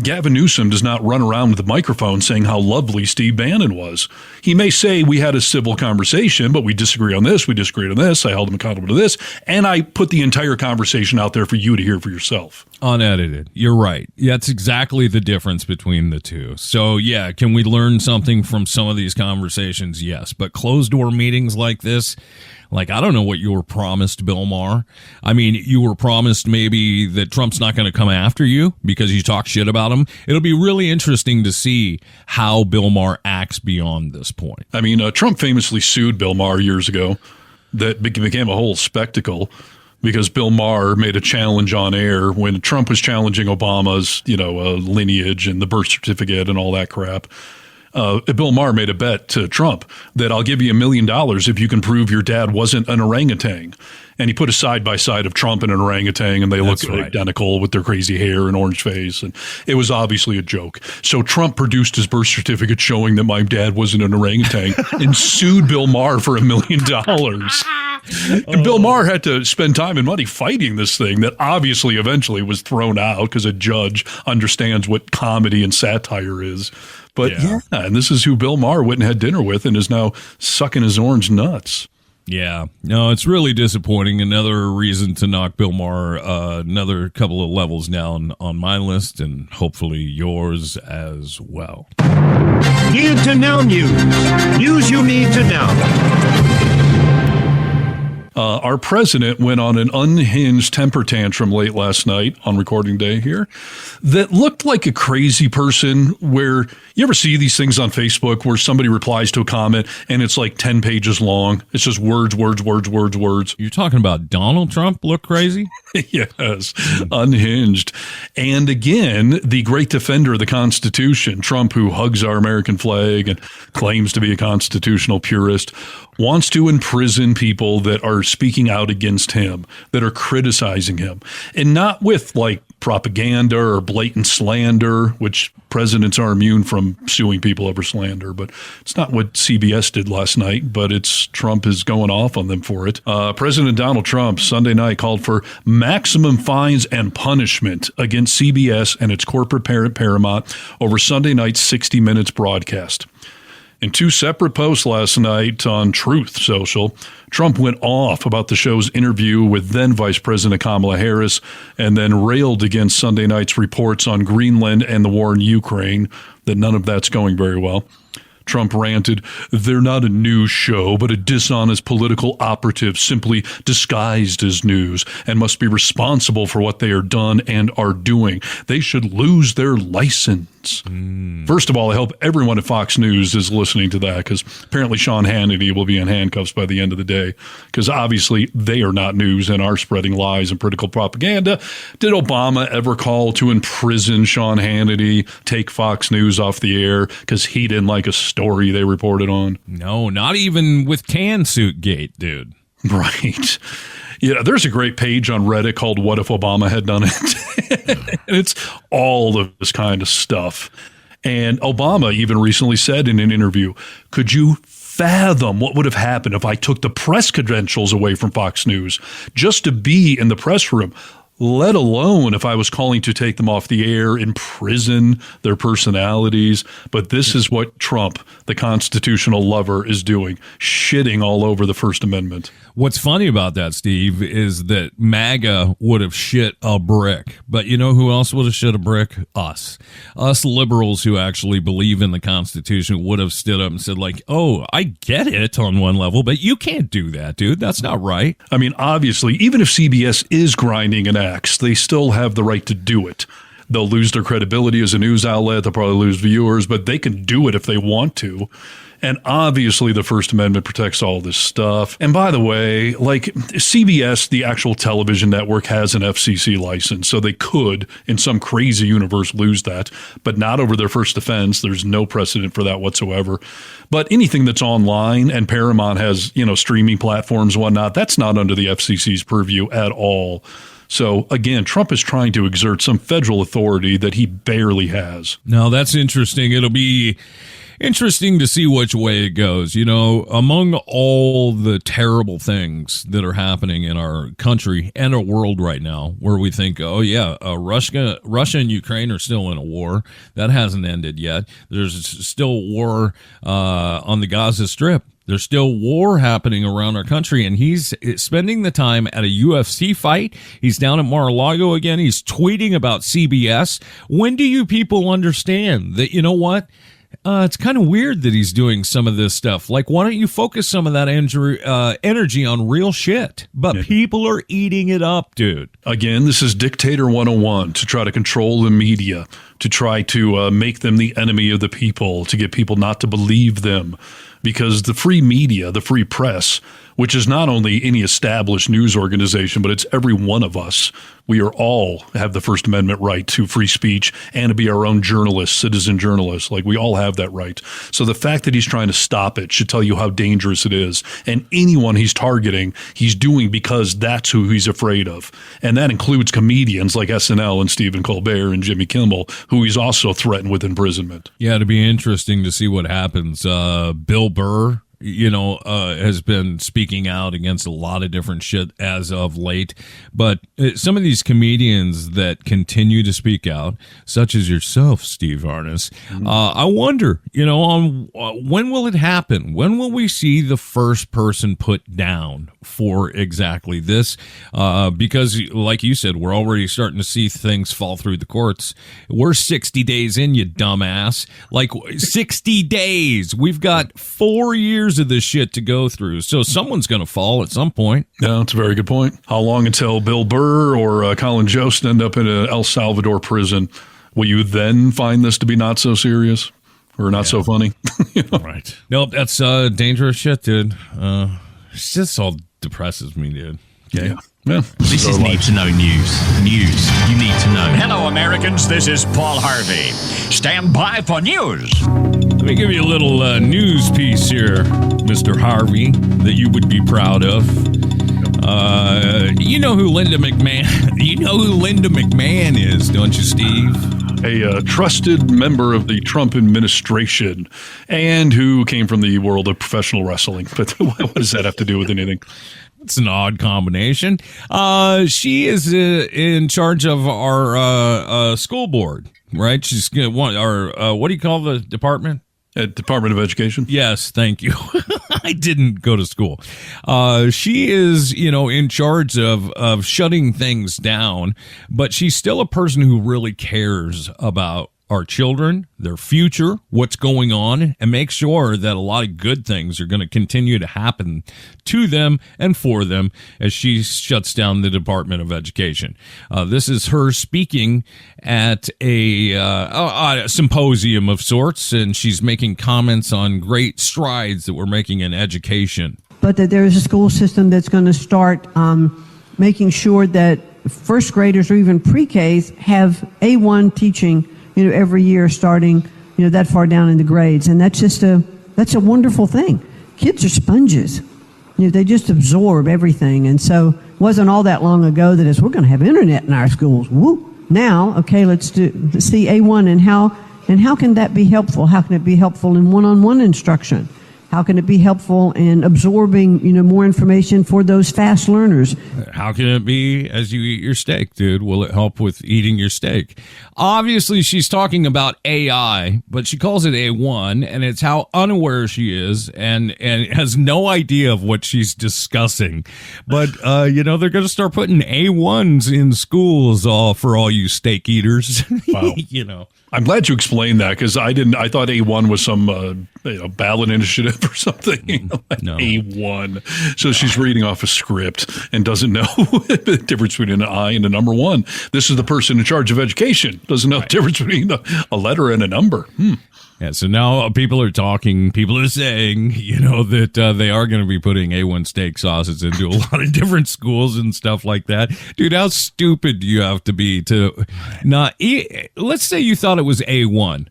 S3: Gavin Newsom does not run around with the microphone saying how lovely Steve Bannon was. He may say we had a civil conversation, but we disagree on this, we disagreed on this, I held him accountable to this, and I put the entire conversation out there for you to hear for yourself.
S2: Unedited. You're right. That's exactly the difference between the two. So, yeah, can we learn something from some of these conversations? Yes. But closed-door meetings like this, I don't know what you were promised, Bill Maher. I mean, you were promised maybe that Trump's not going to come after you because you talk shit about him. It'll be really interesting to see how Bill Maher acts beyond this point.
S3: I mean, Trump famously sued Bill Maher years ago. That became a whole spectacle because Bill Maher made a challenge on air when Trump was challenging Obama's, lineage and the birth certificate and all that crap. Bill Maher made a bet to Trump that I'll give you $1 million if you can prove your dad wasn't an orangutan. And he put a side-by-side of Trump and an orangutan, and they looked identical with their crazy hair and orange face. And it was obviously a joke. So Trump produced his birth certificate showing that my dad wasn't an orangutan and sued Bill Maher for $1 million. And Bill Maher had to spend time and money fighting this thing that obviously eventually was thrown out because a judge understands what comedy and satire is. But yeah, and this is who Bill Maher went and had dinner with and is now sucking his orange nuts.
S2: Yeah, no, it's really disappointing. Another reason to knock Bill Maher another couple of levels down on my list and hopefully yours as well.
S13: Need to know news. News you need to know.
S3: Our president went on an unhinged temper tantrum late last night on recording day here that looked like a crazy person where you ever see these things on Facebook where somebody replies to a comment and it's like 10 pages long. It's just words.
S2: You're talking about Donald Trump look crazy?
S3: Yes, unhinged. And again, the great defender of the Constitution, Trump, who hugs our American flag and claims to be a constitutional purist, wants to imprison people that are speaking out against him, that are criticizing him, and not with like propaganda or blatant slander, which presidents are immune from suing people over slander. But it's not what CBS did last night, but it's Trump is going off on them for it. President Donald Trump Sunday night called for maximum fines and punishment against CBS and its corporate parent Paramount over Sunday night's 60 Minutes broadcast. In two separate posts last night on Truth Social, Trump went off about the show's interview with then Vice President Kamala Harris and then railed against Sunday night's reports on Greenland and the war in Ukraine, that none of that's going very well. Trump ranted, "They're not a news show, but a dishonest political operative simply disguised as news and must be responsible for what they are done and are doing. They should lose their license." nonsense. First of all, I hope everyone at Fox News is listening to that, because apparently Sean Hannity will be in handcuffs by the end of the day, because obviously they are not news and are spreading lies and political propaganda. Did Obama ever call to imprison Sean Hannity, take Fox News off the air because he didn't like a story they reported on?
S2: No, not even with Tan Suit Gate, dude.
S3: Right. Yeah, there's a great page on Reddit called What If Obama Had Done It? And it's all of this kind of stuff. And Obama even recently said in an interview, could you fathom what would have happened if I took the press credentials away from Fox News just to be in the press room? Let alone if I was calling to take them off the air, imprison their personalities. But this is what Trump, the constitutional lover, is doing, shitting all over the First Amendment.
S2: What's funny about that, Steve, is that MAGA would have shit a brick. But you know who else would have shit a brick? Us. Us liberals who actually believe in the Constitution would have stood up and said, like, oh, I get it on one level, but you can't do that, dude. That's not right.
S3: I mean, obviously, even if CBS is grinding an axe, they still have the right to do it. They'll lose their credibility as a news outlet. They'll probably lose viewers, but they can do it if they want to. And obviously the First Amendment protects all this stuff. And by the way, like CBS, the actual television network, has an FCC license, so they could, in some crazy universe, lose that, but not over their first offense. There's no precedent for that whatsoever. But anything that's online, and Paramount has, streaming platforms and whatnot, that's not under the FCC's purview at all. So, again, Trump is trying to exert some federal authority that he barely has.
S2: No, that's interesting. It'll be interesting to see which way it goes. Among all the terrible things that are happening in our country and our world right now, where we think, oh, yeah, Russia and Ukraine are still in a war. That hasn't ended yet. There's still war on the Gaza Strip. There's still war happening around our country, and he's spending the time at a UFC fight. He's down at Mar-a-Lago again. He's tweeting about CBS. When do you people understand that, you know what? It's kind of weird that he's doing some of this stuff. Like, why don't you focus some of that energy on real shit? But people are eating it up, dude.
S3: Again, this is Dictator 101, to try to control the media, to try to make them the enemy of the people, to get people not to believe them. Because the free media, the free press, which is not only any established news organization, but it's every one of us. We are all have the First Amendment right to free speech and to be our own journalists, citizen journalists. Like, we all have that right. So the fact that he's trying to stop it should tell you how dangerous it is. And anyone he's targeting, he's doing because that's who he's afraid of. And that includes comedians like SNL and Stephen Colbert and Jimmy Kimmel, who he's also threatened with imprisonment.
S2: Yeah, it'd be interesting to see what happens. Bill Burr, has been speaking out against a lot of different shit as of late. But some of these comedians that continue to speak out, such as yourself, Steve Harness, I wonder, on when will it happen? When will we see the first person put down for exactly this? Because, like you said, we're already starting to see things fall through the courts. We're 60 days in, you dumbass. Like, 60 days. We've got 4 years of this shit to go through, so someone's going to fall at some point.
S3: Yeah, that's a very good point. How long until Bill Burr or Colin Jost end up in an El Salvador prison? Will you then find this to be not so serious or not so funny?
S2: Right. Nope, that's dangerous shit, dude. It's just all depresses me, dude. Okay.
S3: Yeah.
S4: This is Need to Know News. News you need to know.
S5: Hello, Americans. This is Paul Harvey. Stand by for news.
S2: Let me give you a little news piece here, Mr. Harvey, that you would be proud of. You know who Linda McMahon? You know who Linda McMahon is, don't you, Steve?
S3: A trusted member of the Trump administration, and who came from the world of professional wrestling. But what does that have to do with anything?
S2: It's an odd combination. She is in charge of our school board, right? She's our what do you call the department?
S3: Department of Education?
S2: Yes, thank you. I didn't go to school. She is, in charge of shutting things down, but she's still a person who really cares about our children, their future, what's going on, and make sure that a lot of good things are going to continue to happen to them and for them as she shuts down the Department of Education. This is her speaking at a symposium of sorts, and she's making comments on great strides that we're making in education.
S14: But that there is a school system that's going to start making sure that first graders or even pre-Ks have A1 teaching, every year starting, that far down in the grades. And that's a wonderful thing. Kids are sponges. They just absorb everything. And so it wasn't all that long ago that we're going to have internet in our schools. Woo! Now, okay, let's see A1 and how can that be helpful? How can it be helpful in one-on-one instruction? How can it be helpful in absorbing, more information for those fast learners?
S2: How can it be as you eat your steak, dude? Will it help with eating your steak? Obviously, she's talking about AI, but she calls it A1, and it's how unaware she is and has no idea of what she's discussing. But, they're going to start putting A1s in schools for all you steak eaters.
S3: Wow. I'm glad you explained that because I thought A1 was some ballot initiative or something.
S2: No.
S3: A1. So she's reading off a script and doesn't know the difference between an I and a number one. This is the person in charge of education. Doesn't know the difference between a letter and a number.
S2: Yeah, so now people are saying, that they are going to be putting A1 steak sauces into a lot of different schools and stuff like that. Dude, how stupid do you have to be to not eat? Let's say you thought it was A1.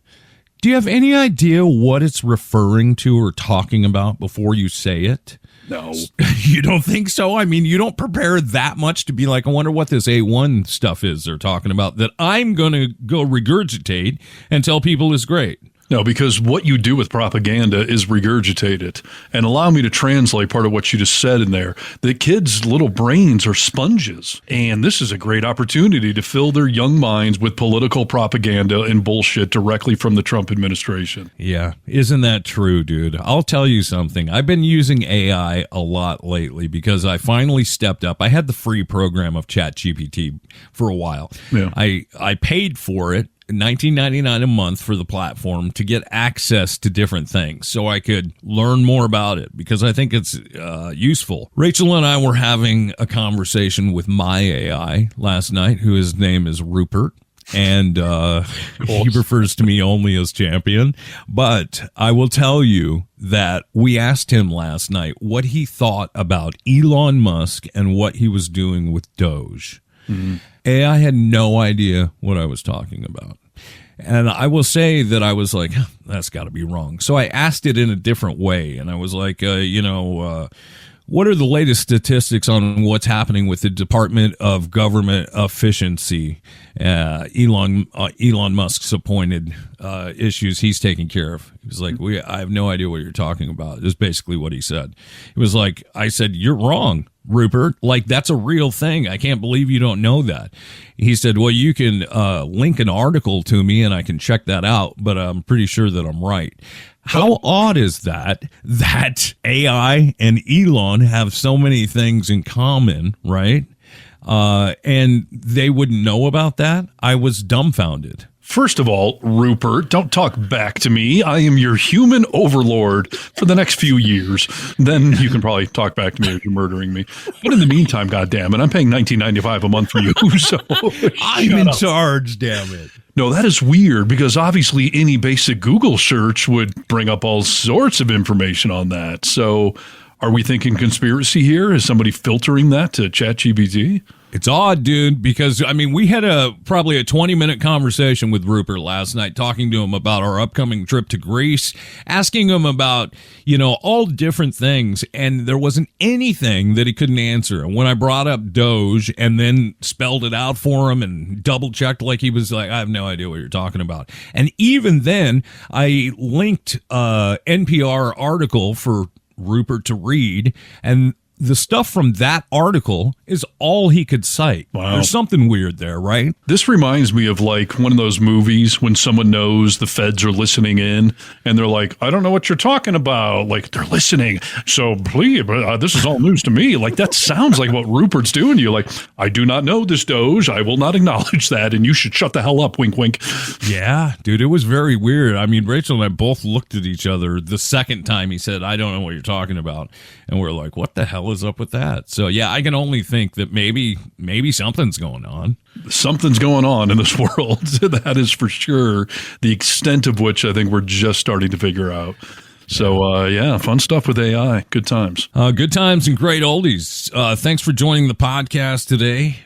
S2: Do you have any idea what it's referring to or talking about before you say it?
S3: No.
S2: You don't think so? I mean, you don't prepare that much to be like, I wonder what this A1 stuff is they're talking about that I'm going to go regurgitate and tell people is great.
S3: No, because what you do with propaganda is regurgitate it. And allow me to translate part of what you just said in there. The kids' little brains are sponges. And this is a great opportunity to fill their young minds with political propaganda and bullshit directly from the Trump administration.
S2: Yeah. Isn't that true, dude? I'll tell you something. I've been using AI a lot lately because I finally stepped up. I had the free program of ChatGPT for a while.
S3: Yeah.
S2: I paid for it. $19.99 a month for the platform to get access to different things so I could learn more about it because I think it's useful. Rachel and I were having a conversation with my AI last night, his name is Rupert. And he refers to me only as champion. But I will tell you that we asked him last night what he thought about Elon Musk and what he was doing with Doge. Mm-hmm. AI had no idea what I was talking about. And I will say that I was like, that's got to be wrong. So I asked it in a different way. And I was like, what are the latest statistics on what's happening with the Department of Government Efficiency? Elon Musk's appointed issues he's taking care of. He was like, I have no idea what you're talking about. Is basically what he said. It was like, I said, you're wrong, Rupert. Like, that's a real thing. I can't believe you don't know that. He said, well, you can link an article to me and I can check that out, but I'm pretty sure that I'm right. How odd is that AI and Elon have so many things in common, right? And they wouldn't know about that? I was dumbfounded.
S3: First of all, Rupert, don't talk back to me. I am your human overlord for the next few years. Then you can probably talk back to me if you're murdering me. But in the meantime, goddammit, I'm paying $19.95 a month for you. So
S2: I'm in charge, damn it.
S3: No, that is weird because obviously any basic Google search would bring up all sorts of information on that. So are we thinking conspiracy here? Is somebody filtering that to ChatGPT?
S2: It's odd, dude, because, I mean, we had probably a 20-minute conversation with Rupert last night, talking to him about our upcoming trip to Greece, asking him about, all different things, and there wasn't anything that he couldn't answer. And when I brought up Doge and then spelled it out for him and double-checked like he was like, I have no idea what you're talking about. And even then, I linked NPR article for Rupert to read, and the stuff from that article is all he could cite.
S3: Wow.
S2: There's something weird there, right?
S3: This reminds me of like one of those movies when someone knows the feds are listening in and they're like, I don't know what you're talking about. Like, they're listening. So please, this is all news to me. Like, that sounds like what Rupert's doing to you. Like, I do not know this, Doge. I will not acknowledge that. And you should shut the hell up. Wink, wink.
S2: Yeah, dude, it was very weird. I mean, Rachel and I both looked at each other the second time he said, I don't know what you're talking about. And we're like, what the hell is up with that? So, yeah, I can only think that maybe something's going on.
S3: Something's going on in this world. That is for sure. The extent of which I think we're just starting to figure out. So, yeah, fun stuff with AI. Good times.
S2: Good times and great oldies. Thanks for joining the podcast today.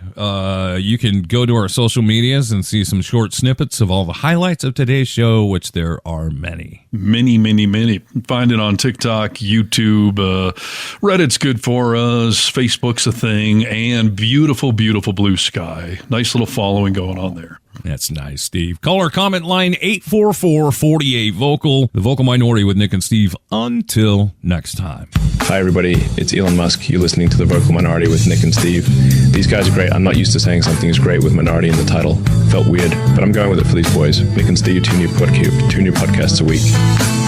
S2: You can go to our social medias and see some short snippets of all the highlights of today's show, which there are many.
S3: Many. Find it on TikTok, YouTube. Reddit's good for us. Facebook's a thing. And beautiful, beautiful blue sky. Nice little following going on there.
S2: That's nice, Steve. Call our comment line 844-48-VOCAL. The Vocal Minority with Nick and Steve. Until next time.
S15: Hi, everybody. It's Elon Musk. You're listening to The Vocal Minority with Nick and Steve. These guys are great. I'm not used to saying something is great with minority in the title. Felt weird, but I'm going with it for these boys. Nick and Steve, two new podcasts a week.